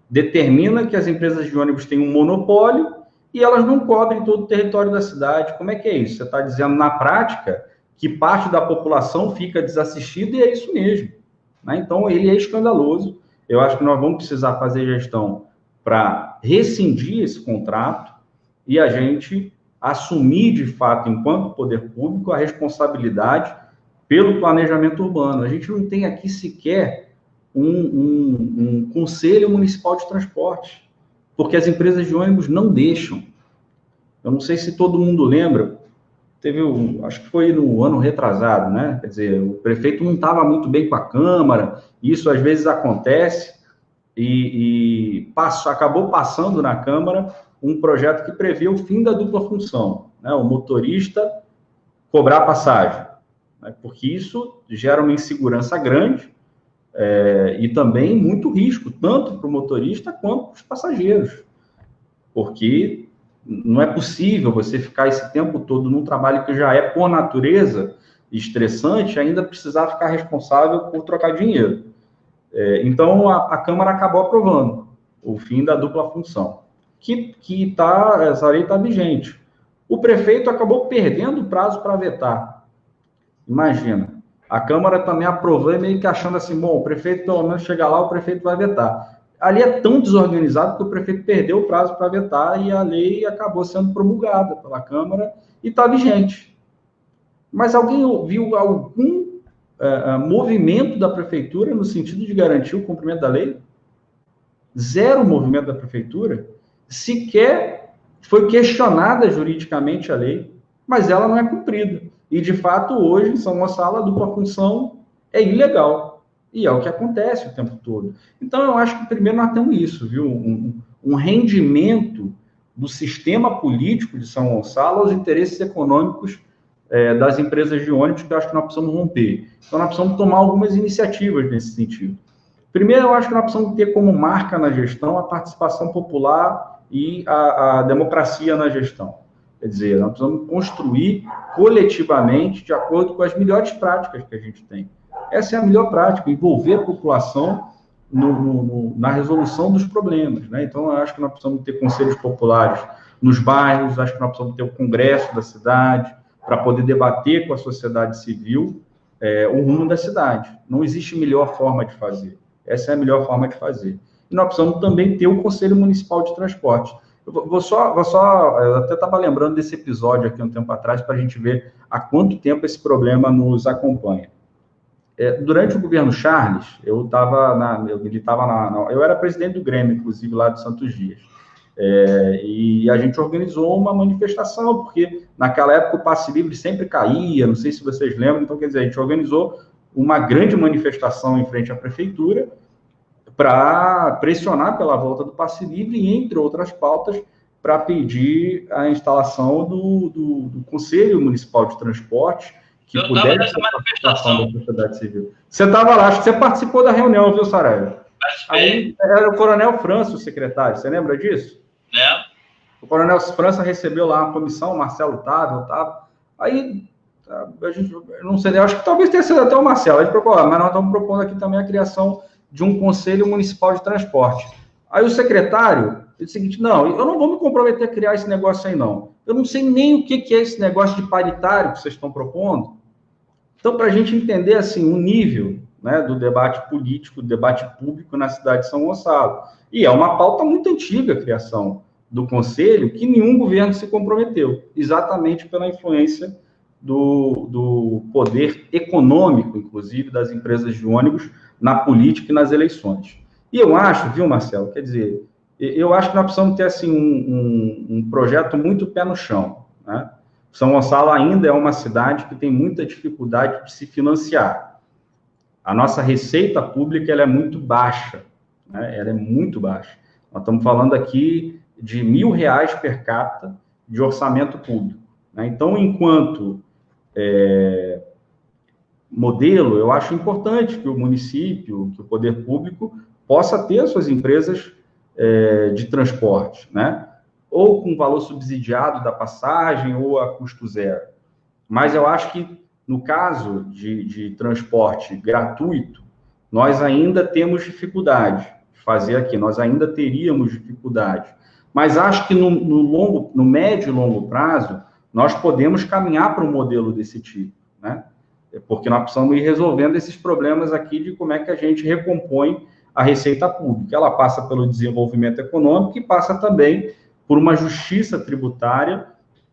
determina que as empresas de ônibus têm um monopólio e elas não cobrem todo o território da cidade. Como é que é isso? Você está dizendo, na prática, que parte da população fica desassistida, e é isso mesmo. Então, ele é escandaloso. Eu acho que nós vamos precisar fazer gestão para rescindir esse contrato e a gente assumir, de fato, enquanto poder público, a responsabilidade pelo planejamento urbano. A gente não tem aqui sequer um conselho municipal de transporte, porque as empresas de ônibus não deixam. Eu não sei se todo mundo lembra, acho que foi no ano retrasado, né? Quer dizer, o prefeito não estava muito bem com a Câmara, isso às vezes acontece, e acabou passando na Câmara um projeto que prevê o fim da dupla função, né? O motorista cobrar passagem, né? Porque isso gera uma insegurança grande, e também muito risco, tanto para o motorista quanto para os passageiros, porque não é possível você ficar esse tempo todo num trabalho que já é, por natureza, estressante, ainda precisar ficar responsável por trocar dinheiro. Então, a Câmara acabou aprovando o fim da dupla função, essa lei está vigente. O prefeito acabou perdendo o prazo para vetar. Imagina. A Câmara também aprovou e meio que achando assim, bom, o prefeito pelo menos chega lá, o prefeito vai vetar. Ali é tão desorganizado que o prefeito perdeu o prazo para vetar e a lei acabou sendo promulgada pela Câmara e está vigente. Mas alguém viu algum movimento da prefeitura no sentido de garantir o cumprimento da lei? Zero movimento da prefeitura. Sequer foi questionada juridicamente a lei, mas ela não é cumprida. E, de fato, hoje, em São Gonçalo, a dupla função é ilegal. E é o que acontece o tempo todo. Então, eu acho que, primeiro, nós temos isso, viu? Um rendimento do sistema político de São Gonçalo aos interesses econômicos das empresas de ônibus, que eu acho que nós precisamos romper. Então, nós precisamos tomar algumas iniciativas nesse sentido. Primeiro, eu acho que nós precisamos ter como marca na gestão a participação popular e a democracia na gestão. Quer dizer, nós precisamos construir coletivamente de acordo com as melhores práticas que a gente tem. Essa é a melhor prática, envolver a população na resolução dos problemas, né? Então, eu acho que nós precisamos ter conselhos populares nos bairros, acho que nós precisamos ter o congresso da cidade, para poder debater com a sociedade civil o rumo da cidade. Não existe melhor forma de fazer. Essa é a melhor forma de fazer. E nós precisamos também ter o Conselho Municipal de Transporte. Eu até estava lembrando desse episódio aqui um tempo atrás, para a gente ver há quanto tempo esse problema nos acompanha. Durante o governo Charles, eu era presidente do Grêmio, inclusive, lá de Santos Dias. E a gente organizou uma manifestação, porque naquela época o passe livre sempre caía, não sei se vocês lembram, então, quer dizer, a gente organizou uma grande manifestação em frente à prefeitura para pressionar pela volta do passe livre e, entre outras pautas, para pedir a instalação do Conselho Municipal de Transporte, que eu estava nessa manifestação da sociedade civil. Você estava lá, acho que você participou da reunião, viu, Saraiva? Aí era o Coronel França, o secretário, você lembra disso? O Coronel França recebeu lá uma comissão, o Marcelo estava. Aí, a gente, não sei, eu acho que talvez tenha sido até o Marcelo, a gente propôs, mas nós estamos propondo aqui também a criação de um Conselho Municipal de Transporte. Aí o secretário disse o seguinte: não, eu não vou me comprometer a criar esse negócio aí, não. Eu não sei nem o que é esse negócio de paritário que vocês estão propondo. Então, para a gente entender, assim, o nível, né, do debate político, do debate público na cidade de São Gonçalo. E é uma pauta muito antiga a criação do Conselho, que nenhum governo se comprometeu, exatamente pela influência do poder econômico, inclusive, das empresas de ônibus na política e nas eleições. E eu acho, viu, Marcelo, quer dizer, eu acho que nós precisamos ter, assim, um projeto muito pé no chão, né? São Gonçalo ainda é uma cidade que tem muita dificuldade de se financiar. A nossa receita pública ela é muito baixa, né? Ela é muito baixa. Nós estamos falando aqui de R$1.000 per capita de orçamento público, né? Então, enquanto modelo, eu acho importante que o município, que o poder público possa ter suas empresas de transporte, né? Ou com valor subsidiado da passagem, ou a custo zero. Mas eu acho que, no caso de transporte gratuito, nós ainda temos dificuldade de fazer aqui, nós ainda teríamos dificuldade. Mas acho que no médio e longo prazo, nós podemos caminhar para um modelo desse tipo, né? Porque nós precisamos ir resolvendo esses problemas aqui de como é que a gente recompõe a receita pública. Ela passa pelo desenvolvimento econômico e passa também por uma justiça tributária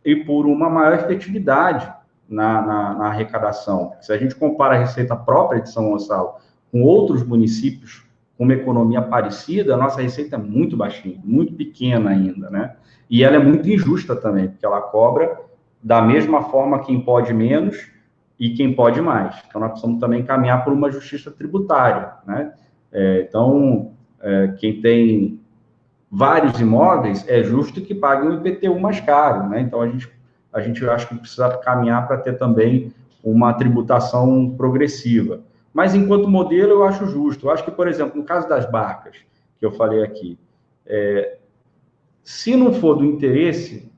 e por uma maior efetividade na arrecadação. Se a gente compara a receita própria de São Gonçalo com outros municípios com uma economia parecida, a nossa receita é muito baixinha, muito pequena ainda, né? E ela é muito injusta também, porque ela cobra da mesma forma quem pode menos e quem pode mais. Então, nós precisamos também caminhar por uma justiça tributária, né? Quem tem vários imóveis, é justo que pague um IPTU mais caro, né? Então, a gente eu acho que precisa caminhar para ter também uma tributação progressiva. Mas, enquanto modelo, eu acho justo. Eu acho que, por exemplo, no caso das barcas, que eu falei aqui, se não for do interesse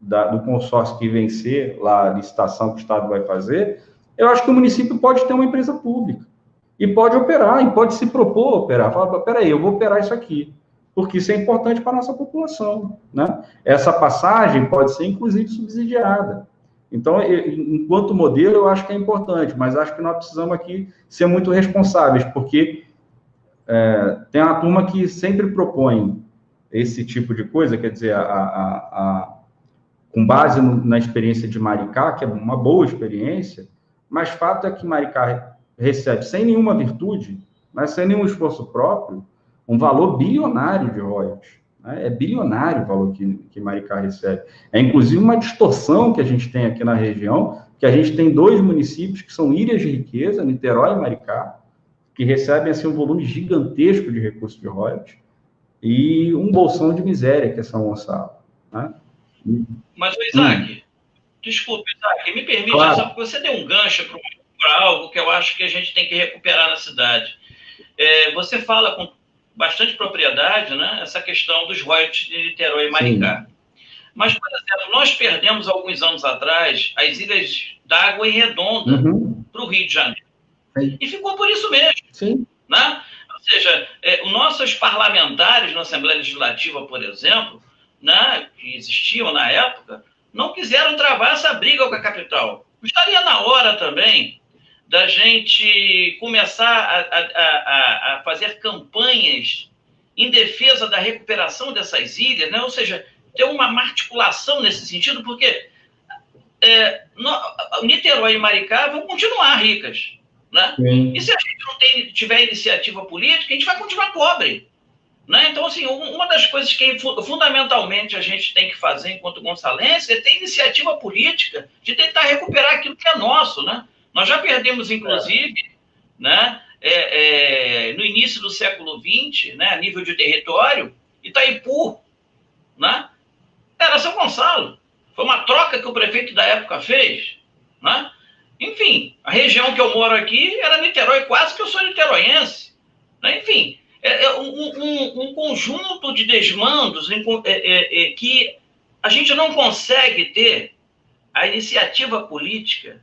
do consórcio que vencer lá a licitação que o Estado vai fazer, eu acho que o município pode ter uma empresa pública e pode operar, e pode se propor a operar. Fala, peraí, eu vou operar isso aqui, porque isso é importante para a nossa população, né? Essa passagem pode ser, inclusive, subsidiada. Então, enquanto modelo, eu acho que é importante, mas acho que nós precisamos aqui ser muito responsáveis, porque tem uma turma que sempre propõe esse tipo de coisa, quer dizer, com base na experiência de Maricá, que é uma boa experiência, mas fato é que Maricá recebe, sem nenhuma virtude, mas sem nenhum esforço próprio, um valor bilionário de royalties. Né? É bilionário o valor que Maricá recebe. É, inclusive, uma distorção que a gente tem aqui na região, que a gente tem 2 municípios que são ilhas de riqueza, Niterói e Maricá, que recebem assim, um volume gigantesco de recursos de royalties, e um bolsão de miséria, que é São Gonçalo. Né? Mas, Isaac, desculpe, Isaac, me permite, claro. porque você deu um gancho para algo que eu acho que a gente tem que recuperar na cidade. Você fala com bastante propriedade, né, essa questão dos royalties de Niterói e Maricá. Sim. Mas, por exemplo, nós perdemos, alguns anos atrás, as ilhas d'água em Redonda para o Rio de Janeiro. Sim. E ficou por isso mesmo. Sim. Né? Ou seja, os nossos parlamentares na Assembleia Legislativa, por exemplo, né, que existiam na época, não quiseram travar essa briga com a capital. Estaria na hora também da gente começar a fazer campanhas em defesa da recuperação dessas ilhas, né? Ou seja, ter uma articulação nesse sentido, porque Niterói e Maricá vão continuar ricas. Né? E se a gente não tiver iniciativa política, a gente vai continuar pobre. Né? Então, assim, uma das coisas que fundamentalmente a gente tem que fazer enquanto gonçalense é ter iniciativa política de tentar recuperar aquilo que é nosso. Né? Nós já perdemos, inclusive, né, no início do século XX, né, a nível de território, Itaipu, né, era São Gonçalo. Foi uma troca que o prefeito da época fez. Né? Enfim, a região que eu moro aqui era Niterói, quase que eu sou niteroiense. Né? Enfim, um conjunto de desmandos que a gente não consegue ter a iniciativa política,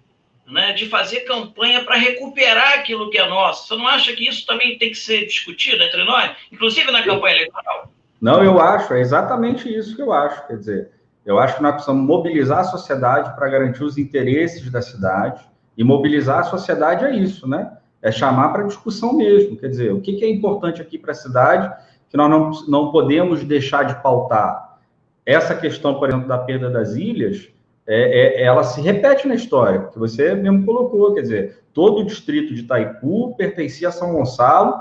né, de fazer campanha para recuperar aquilo que é nosso. Você não acha que isso também tem que ser discutido entre nós, inclusive na campanha eleitoral? Não, eu acho, é exatamente isso que eu acho. Quer dizer, eu acho que nós precisamos mobilizar a sociedade para garantir os interesses da cidade, e mobilizar a sociedade é isso, né? É chamar para discussão mesmo. Quer dizer, o que é importante aqui para a cidade, que nós não podemos deixar de pautar. Essa questão, por exemplo, da perda das ilhas, ela se repete na história, que você mesmo colocou, quer dizer, todo o distrito de Itaipu pertencia a São Gonçalo,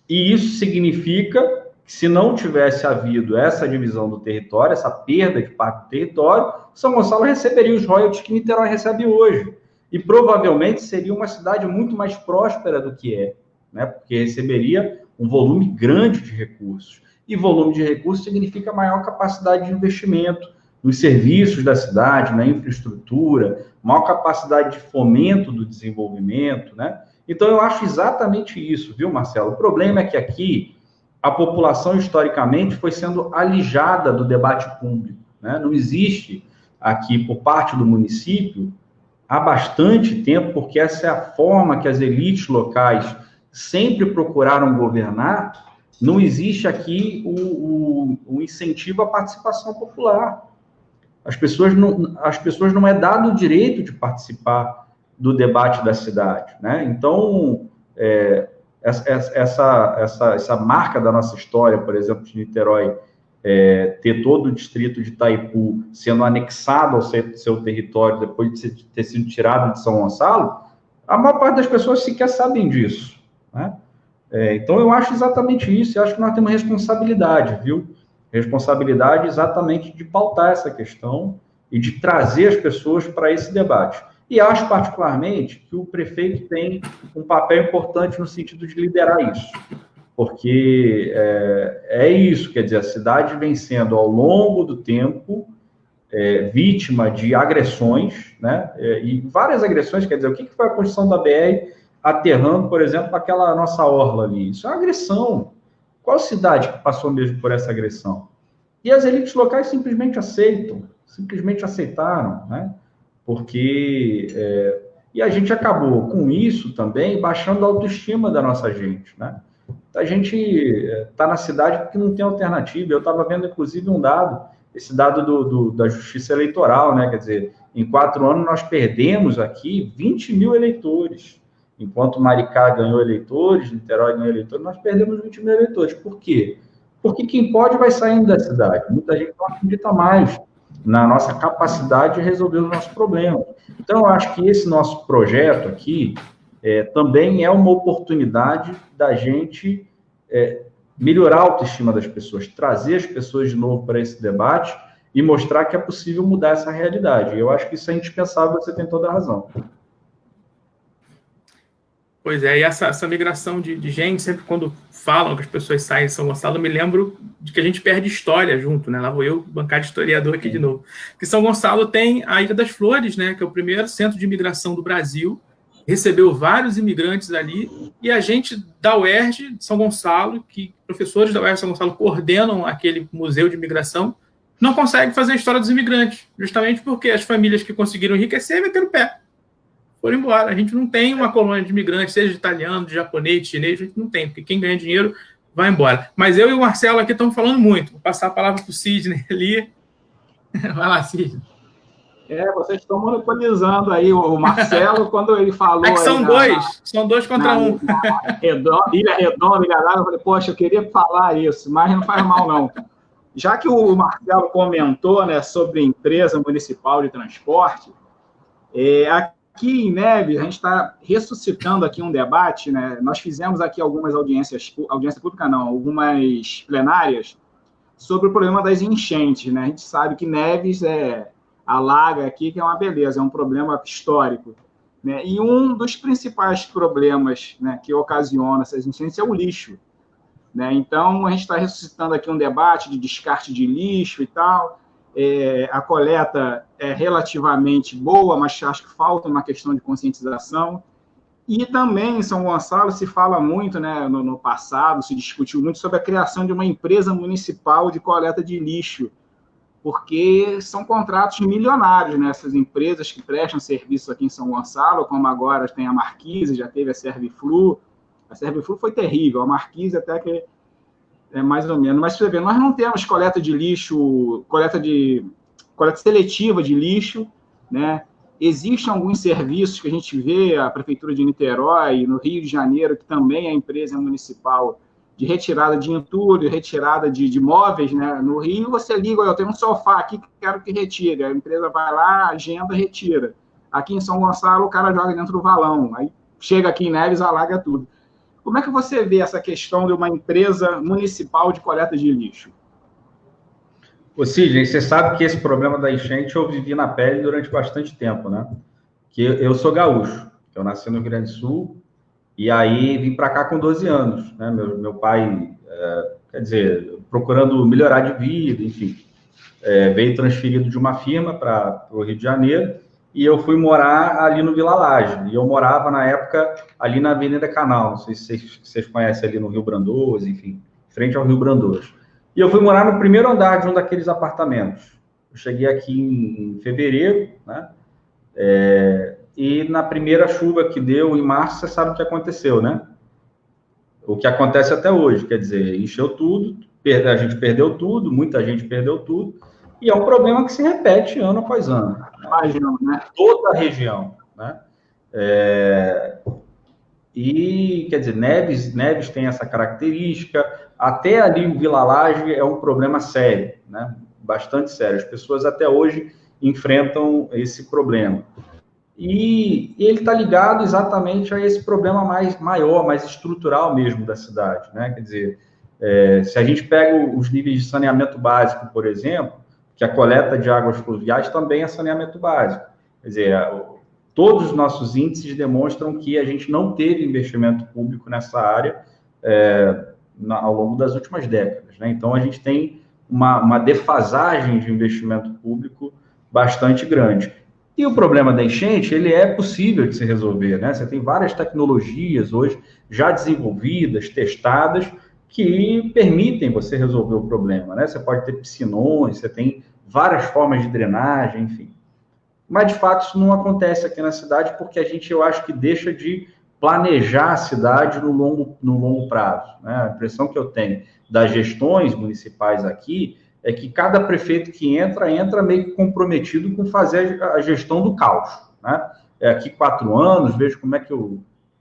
e isso significa que se não tivesse havido essa divisão do território, essa perda de parte do território, São Gonçalo receberia os royalties que Niterói recebe hoje. E provavelmente seria uma cidade muito mais próspera do que é, né? Porque receberia um volume grande de recursos. E volume de recursos significa maior capacidade de investimento nos serviços da cidade, na infraestrutura, maior capacidade de fomento do desenvolvimento, né? Então, eu acho exatamente isso, viu, Marcelo? O problema é que aqui a população, historicamente, foi sendo alijada do debate público, né? Não existe aqui, por parte do município, há bastante tempo, porque essa é a forma que as elites locais sempre procuraram governar, não existe aqui o incentivo à participação popular. As pessoas não é dado o direito de participar do debate da cidade, né? Então, essa marca da nossa história, por exemplo, de Niterói, ter todo o distrito de Itaipu sendo anexado ao seu território depois de ter sido tirado de São Gonçalo, a maior parte das pessoas sequer sabem disso, né? Então, eu acho exatamente isso, eu acho que nós temos responsabilidade, viu? Responsabilidade exatamente de pautar essa questão e de trazer as pessoas para esse debate. E acho particularmente que o prefeito tem um papel importante no sentido de liderar isso, porque é isso, quer dizer, a cidade vem sendo, ao longo do tempo, vítima de agressões, né? E várias agressões, quer dizer, o que foi a construção da BR aterrando, por exemplo, aquela nossa orla ali? Isso é uma agressão. Qual cidade que passou mesmo por essa agressão? E as elites locais simplesmente aceitaram, né? Porque... e a gente acabou, com isso também, baixando a autoestima da nossa gente, né? A gente está na cidade porque não tem alternativa. Eu estava vendo, inclusive, um dado, esse dado da Justiça Eleitoral, né? Quer dizer, em 4 anos nós perdemos aqui 20 mil eleitores. Enquanto Maricá ganhou eleitores, Niterói ganhou eleitores, nós perdemos 20 mil eleitores. Por quê? Porque quem pode vai saindo da cidade. Muita gente não acredita mais na nossa capacidade de resolver os nossos problemas. Então, eu acho que esse nosso projeto aqui também é uma oportunidade da gente melhorar a autoestima das pessoas, trazer as pessoas de novo para esse debate e mostrar que é possível mudar essa realidade. Eu acho que isso é indispensável, você tem toda a razão. Pois é, e essa migração de gente, sempre quando falam que as pessoas saem de São Gonçalo, eu me lembro de que a gente perde história junto, né? Lá vou eu bancar de historiador aqui de novo. Porque São Gonçalo tem a Ilha das Flores, né? Que é o primeiro centro de imigração do Brasil, recebeu vários imigrantes ali, e a gente da UERJ de São Gonçalo, que professores da UERJ de São Gonçalo coordenam aquele museu de imigração, não consegue fazer a história dos imigrantes, justamente porque as famílias que conseguiram enriquecer meteram o pé. Foram embora. A gente não tem uma colônia de imigrantes, seja de italiano, de japonês, de chinês, a gente não tem, porque quem ganha dinheiro vai embora. Mas eu e o Marcelo aqui estamos falando muito. Vou passar a palavra para o Sidney ali. Vai lá, Sidney. Vocês estão monopolizando aí o Marcelo, quando ele falou... É que são dois contra um. Ilha Redonda, Ilha d'Água, eu falei, poxa, eu queria falar isso, mas não faz mal, não. Já que o Marcelo comentou, né, sobre empresa municipal de transporte, aqui em Neves, a gente está ressuscitando aqui um debate, né? Nós fizemos aqui algumas audiência pública não, algumas plenárias sobre o problema das enchentes, né? A gente sabe que Neves alaga aqui, que é uma beleza, é um problema histórico, né? E um dos principais problemas, né, que ocasiona essas enchentes é o lixo, né? Então, a gente está ressuscitando aqui um debate de descarte de lixo e tal. A coleta é relativamente boa, mas acho que falta uma questão de conscientização. E também em São Gonçalo se fala muito, né, no passado, se discutiu muito sobre a criação de uma empresa municipal de coleta de lixo, porque são contratos milionários, né, essas empresas que prestam serviço aqui em São Gonçalo, como agora tem a Marquise, já teve a Serviflu. A Serviflu foi terrível, a Marquise até que mais ou menos. Mas, você vê, nós não temos coleta de lixo, coleta seletiva de lixo, né? Existem alguns serviços que a gente vê, a Prefeitura de Niterói, no Rio de Janeiro, que também é empresa municipal, de retirada de entulho, retirada de móveis, né? No Rio, você liga, eu tenho um sofá aqui que quero que retire. A empresa vai lá, agenda, retira. Aqui em São Gonçalo, o cara joga dentro do valão. Aí chega aqui em Neves, alaga tudo. Como é que você vê essa questão de uma empresa municipal de coleta de lixo? Ô, Sidney, você sabe que esse problema da enchente eu vivi na pele durante bastante tempo, né? Que eu sou gaúcho, eu nasci no Rio Grande do Sul, e aí vim para cá com 12 anos, né? Meu pai, quer dizer, procurando melhorar de vida, enfim, veio transferido de uma firma para o Rio de Janeiro, e eu fui morar ali no Vila Laje. E eu morava, na época, ali na Avenida Canal. Não sei se vocês conhecem ali no Rio Brandoso, enfim, frente ao Rio Brandoso. E eu fui morar no primeiro andar de um daqueles apartamentos. Eu cheguei aqui em fevereiro, né? E na primeira chuva que deu, em março, você sabe o que aconteceu, né? O que acontece até hoje, quer dizer, encheu tudo, a gente perdeu tudo, muita gente perdeu tudo. E é um problema que se repete ano após ano. Imagino, né? Toda a região, né? E, quer dizer, Neves tem essa característica, até ali o Vila Laje é um problema sério, né? Bastante sério. As pessoas até hoje enfrentam esse problema. E ele está ligado exatamente a esse problema maior, mais estrutural mesmo da cidade, né? Quer dizer, se a gente pega os níveis de saneamento básico, por exemplo, que a coleta de águas fluviais também é saneamento básico. Quer dizer, todos os nossos índices demonstram que a gente não teve investimento público nessa área ao longo das últimas décadas, né? Então, a gente tem uma defasagem de investimento público bastante grande. E o problema da enchente, ele é possível de se resolver, né? Você tem várias tecnologias hoje já desenvolvidas, testadas, que permitem você resolver o problema, né? Você pode ter piscinões, você tem várias formas de drenagem, enfim. Mas, de fato, isso não acontece aqui na cidade porque a gente, eu acho que deixa de planejar a cidade no longo prazo, né? A impressão que eu tenho das gestões municipais aqui é que cada prefeito que entra meio que comprometido com fazer a gestão do caos, né? Aqui 4 anos, vejo como é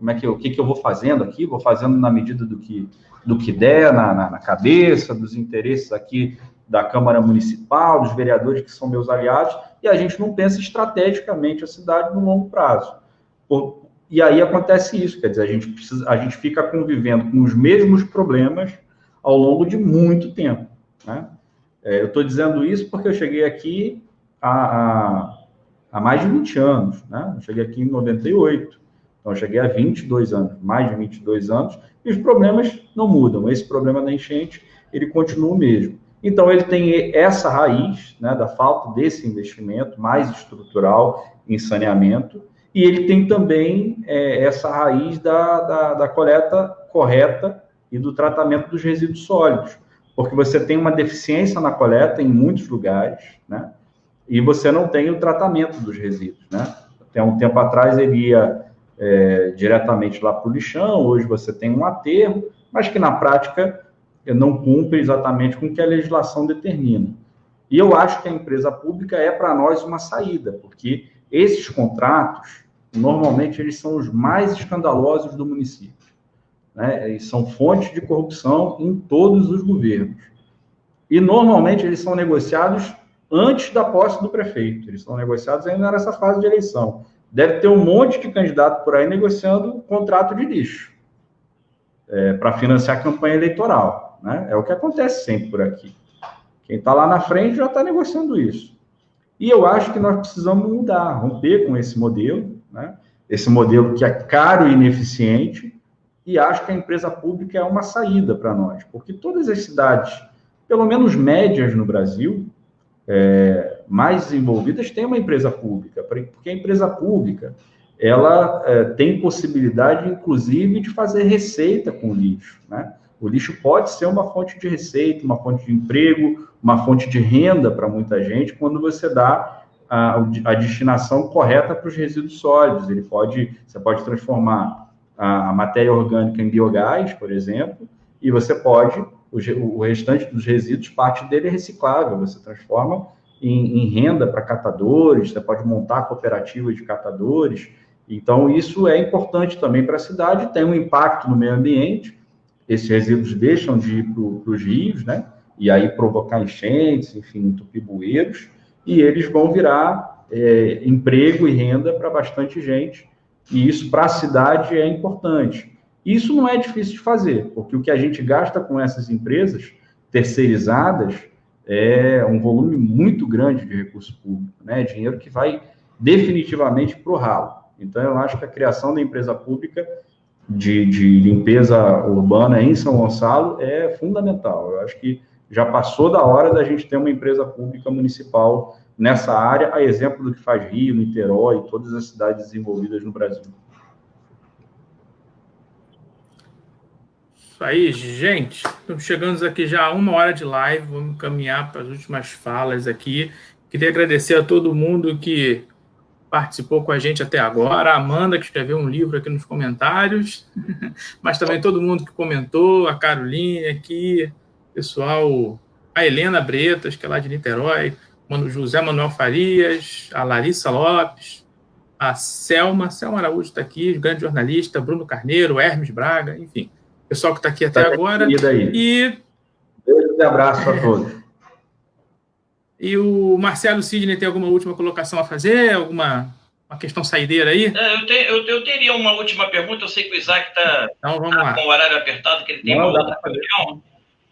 o que eu vou fazendo aqui? Vou fazendo na medida do que der, na cabeça, dos interesses aqui da Câmara Municipal, dos vereadores que são meus aliados, e a gente não pensa estrategicamente a cidade no longo prazo. E aí acontece isso, quer dizer, a gente fica convivendo com os mesmos problemas ao longo de muito tempo, né? Eu estou dizendo isso porque eu cheguei aqui há mais de 20 anos, né? Eu cheguei aqui em 98, então eu cheguei há 22 anos, mais de 22 anos, e os problemas não mudam. Esse problema da enchente, ele continua o mesmo. Então, ele tem essa raiz, né, da falta desse investimento mais estrutural em saneamento, e ele tem também essa raiz da coleta correta e do tratamento dos resíduos sólidos, porque você tem uma deficiência na coleta em muitos lugares, né, e você não tem o tratamento dos resíduos, né. Até um tempo atrás ele ia diretamente lá para o lixão, hoje você tem um aterro, mas que na prática não cumpre exatamente com o que a legislação determina. E eu acho que a empresa pública é para nós uma saída, porque esses contratos, normalmente, eles são os mais escandalosos do município, né? E são fontes de corrupção em todos os governos. E, normalmente, eles são negociados antes da posse do prefeito. Eles são negociados ainda nessa fase de eleição. Deve ter um monte de candidato por aí negociando contrato de lixo para financiar a campanha eleitoral, né? É o que acontece sempre por aqui. Quem está lá na frente já está negociando isso. E eu acho que nós precisamos mudar, romper com esse modelo, né? Esse modelo que é caro e ineficiente, e acho que a empresa pública é uma saída para nós, porque todas as cidades, pelo menos médias no Brasil, mais desenvolvidas, têm uma empresa pública, porque a empresa pública ela tem possibilidade, inclusive, de fazer receita com o lixo, né? O lixo pode ser uma fonte de receita, uma fonte de emprego, uma fonte de renda para muita gente, quando você dá a destinação correta para os resíduos sólidos. Você pode transformar a matéria orgânica em biogás, por exemplo, e você pode, o restante dos resíduos, parte dele é reciclável, você transforma em renda para catadores, você pode montar cooperativas de catadores. Então, isso é importante também para a cidade, tem um impacto no meio ambiente. Esses resíduos deixam de ir para os rios, né? E aí provocar enchentes, enfim, entupir bueiros, e eles vão virar emprego e renda para bastante gente, e isso para a cidade é importante. Isso não é difícil de fazer, porque o que a gente gasta com essas empresas terceirizadas é um volume muito grande de recurso público, né? Dinheiro que vai definitivamente para o ralo. Então, eu acho que a criação da empresa pública de limpeza urbana em São Gonçalo é fundamental. Eu acho que já passou da hora da gente ter uma empresa pública municipal nessa área, a exemplo do que faz Rio, Niterói e todas as cidades desenvolvidas no Brasil. Isso aí, gente. Estamos chegando aqui já a 1 hora de live, vamos caminhar para as últimas falas aqui. Queria agradecer a todo mundo que participou com a gente até agora, a Amanda, que escreveu um livro aqui nos comentários, mas também todo mundo que comentou, a Caroline aqui, pessoal, a Helena Bretas, que é lá de Niterói, o José Manuel Farias, a Larissa Lopes, a Selma Araújo está aqui, grande jornalista, Bruno Carneiro, Hermes Braga, enfim, pessoal que está aqui até agora. E um abraço a todos. E o Marcelo Sidney tem alguma última colocação a fazer? Uma questão saideira aí? Eu teria uma última pergunta. Eu sei que o Isaac está com o horário apertado, que ele tem uma outra reunião.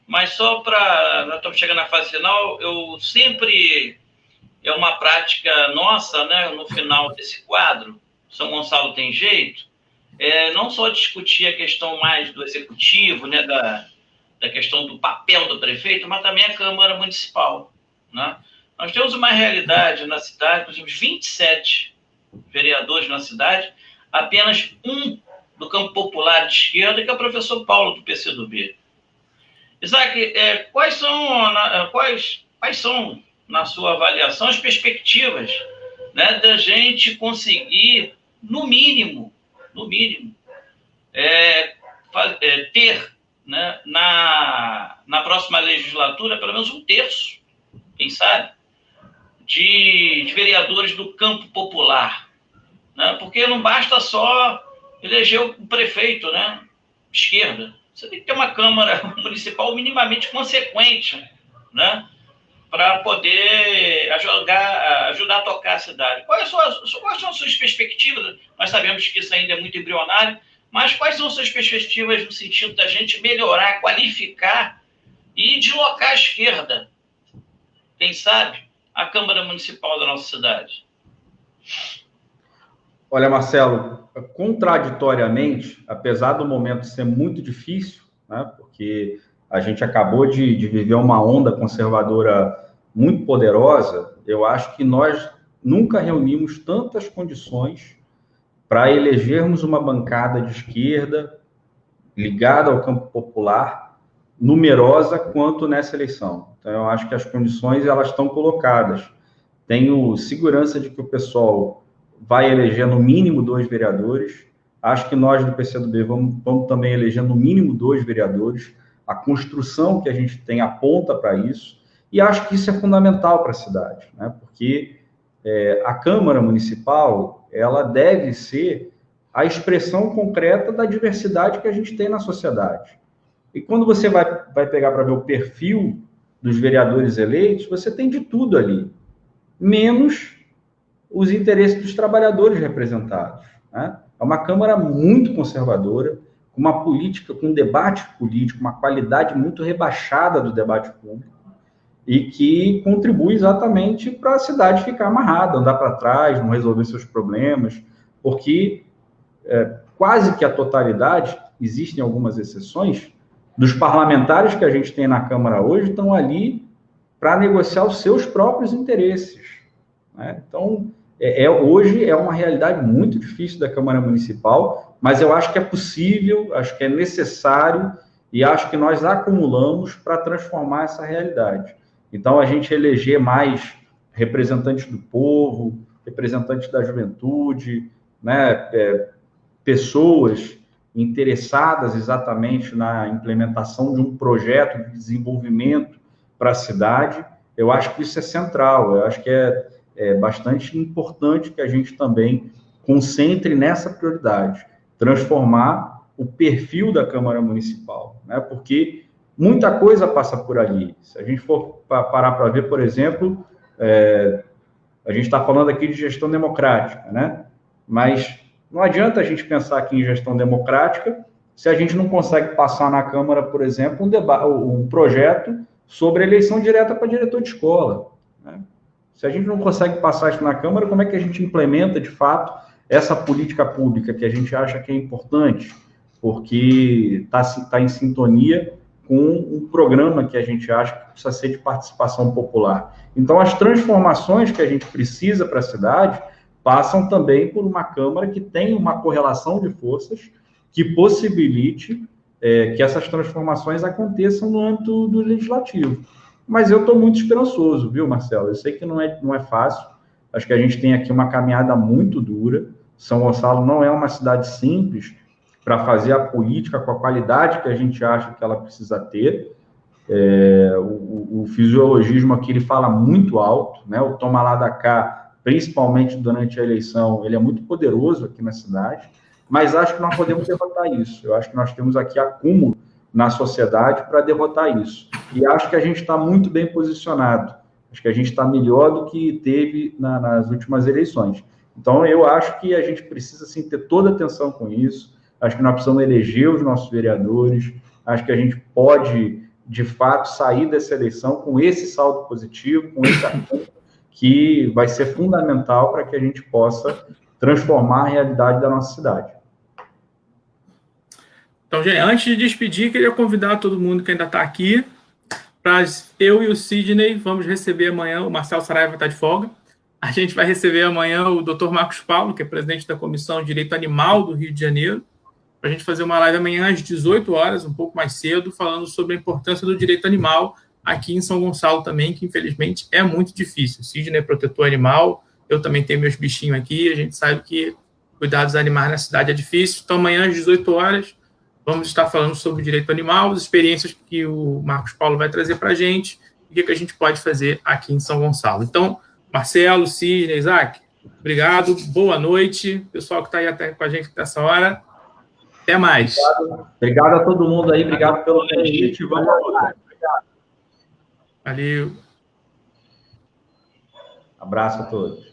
Mas só para... Nós estamos chegando na fase final. Eu sempre... É uma prática nossa, né? No final desse quadro, São Gonçalo tem jeito, não só discutir a questão mais do executivo, né? Da questão do papel do prefeito, mas também a Câmara Municipal, né? Nós temos uma realidade na cidade, nós temos 27 vereadores na cidade, apenas um do campo popular de esquerda, que é o professor Paulo, do PCdoB. Isaac, quais são, na sua avaliação, as perspectivas, né, da gente conseguir, no mínimo, ter, né, na próxima legislatura, pelo menos 1/3, quem sabe, de vereadores do campo popular, né? Porque não basta só elegeu o prefeito, né? Esquerda. Você tem que ter uma Câmara Municipal minimamente consequente, né? Para poder ajudar a tocar a cidade. Quais são as suas perspectivas? Nós sabemos que isso ainda é muito embrionário, mas quais são as suas perspectivas no sentido da gente melhorar, qualificar e deslocar a esquerda? Quem sabe? A Câmara Municipal da nossa cidade. Olha, Marcelo, contraditoriamente, apesar do momento ser muito difícil, né, porque a gente acabou de viver uma onda conservadora muito poderosa, eu acho que nós nunca reunimos tantas condições para elegermos uma bancada de esquerda ligada ao campo popular, numerosa quanto nessa eleição. Então, eu acho que as condições elas estão colocadas. Tenho segurança de que o pessoal vai eleger no mínimo 2 vereadores. Acho que nós do PCdoB vamos também eleger no mínimo 2 vereadores. A construção que a gente tem aponta para isso. E acho que isso é fundamental para a cidade, né? Porque a Câmara Municipal ela deve ser a expressão concreta da diversidade que a gente tem na sociedade. E quando você vai pegar para ver o perfil dos vereadores eleitos, você tem de tudo ali, menos os interesses dos trabalhadores representados, né? É uma Câmara muito conservadora, com uma política, com um debate político, uma qualidade muito rebaixada do debate público, e que contribui exatamente para a cidade ficar amarrada, andar para trás, não resolver seus problemas, porque quase que a totalidade, existem algumas exceções, dos parlamentares que a gente tem na Câmara hoje estão ali para negociar os seus próprios interesses, né? Então, hoje é uma realidade muito difícil da Câmara Municipal, mas eu acho que é possível, acho que é necessário e acho que nós acumulamos para transformar essa realidade. Então, a gente eleger mais representantes do povo, representantes da juventude, né, pessoas interessadas exatamente na implementação de um projeto de desenvolvimento para a cidade, eu acho que isso é central, eu acho que é bastante importante que a gente também concentre nessa prioridade, transformar o perfil da Câmara Municipal, né? Porque muita coisa passa por ali. Se a gente for parar para ver, por exemplo, a gente está falando aqui de gestão democrática, né? Mas não adianta a gente pensar aqui em gestão democrática se a gente não consegue passar na Câmara, por exemplo, um projeto sobre eleição direta para diretor de escola, né? Se a gente não consegue passar isso na Câmara, como é que a gente implementa, de fato, essa política pública que a gente acha que é importante, porque está em sintonia com um programa que a gente acha que precisa ser de participação popular. Então, as transformações que a gente precisa para a cidade passam também por uma Câmara que tenha uma correlação de forças que possibilite que essas transformações aconteçam no âmbito do legislativo. Mas eu estou muito esperançoso, viu, Marcelo? Eu sei que não é fácil, acho que a gente tem aqui uma caminhada muito dura. São Gonçalo não é uma cidade simples para fazer a política com a qualidade que a gente acha que ela precisa ter. O fisiologismo aqui ele fala muito alto, né? O toma lá da cá, principalmente durante a eleição, ele é muito poderoso aqui na cidade, mas acho que nós podemos derrotar isso. Eu acho que nós temos aqui acúmulo na sociedade para derrotar isso. E acho que a gente está muito bem posicionado. Acho que a gente está melhor do que teve nas últimas eleições. Então, eu acho que a gente precisa, sim, ter toda atenção com isso. Acho que nós precisamos eleger os nossos vereadores. Acho que a gente pode, de fato, sair dessa eleição com esse saldo positivo, com esse acúmulo, que vai ser fundamental para que a gente possa transformar a realidade da nossa cidade. Então, gente, antes de despedir, queria convidar todo mundo que ainda está aqui para eu e o Sidney vamos receber amanhã, o Marcelo Saraiva vai estar de folga, a gente vai receber amanhã o Dr. Marcos Paulo, que é presidente da Comissão de Direito Animal do Rio de Janeiro, para a gente fazer uma live amanhã às 18 horas, um pouco mais cedo, falando sobre a importância do direito animal aqui em São Gonçalo também, que infelizmente é muito difícil. O Sidney é protetor animal, eu também tenho meus bichinhos aqui, a gente sabe que cuidar dos animais na cidade é difícil. Então, amanhã às 18 horas, vamos estar falando sobre o direito animal, as experiências que o Marcos Paulo vai trazer para a gente e o que a gente pode fazer aqui em São Gonçalo. Então, Marcelo, Sidney, Isaac, obrigado, boa noite. Pessoal que está aí até com a gente nessa hora, Até mais. Obrigado a todo mundo aí, obrigado pelo convite. Vamos lá. Valeu. Abraço a todos.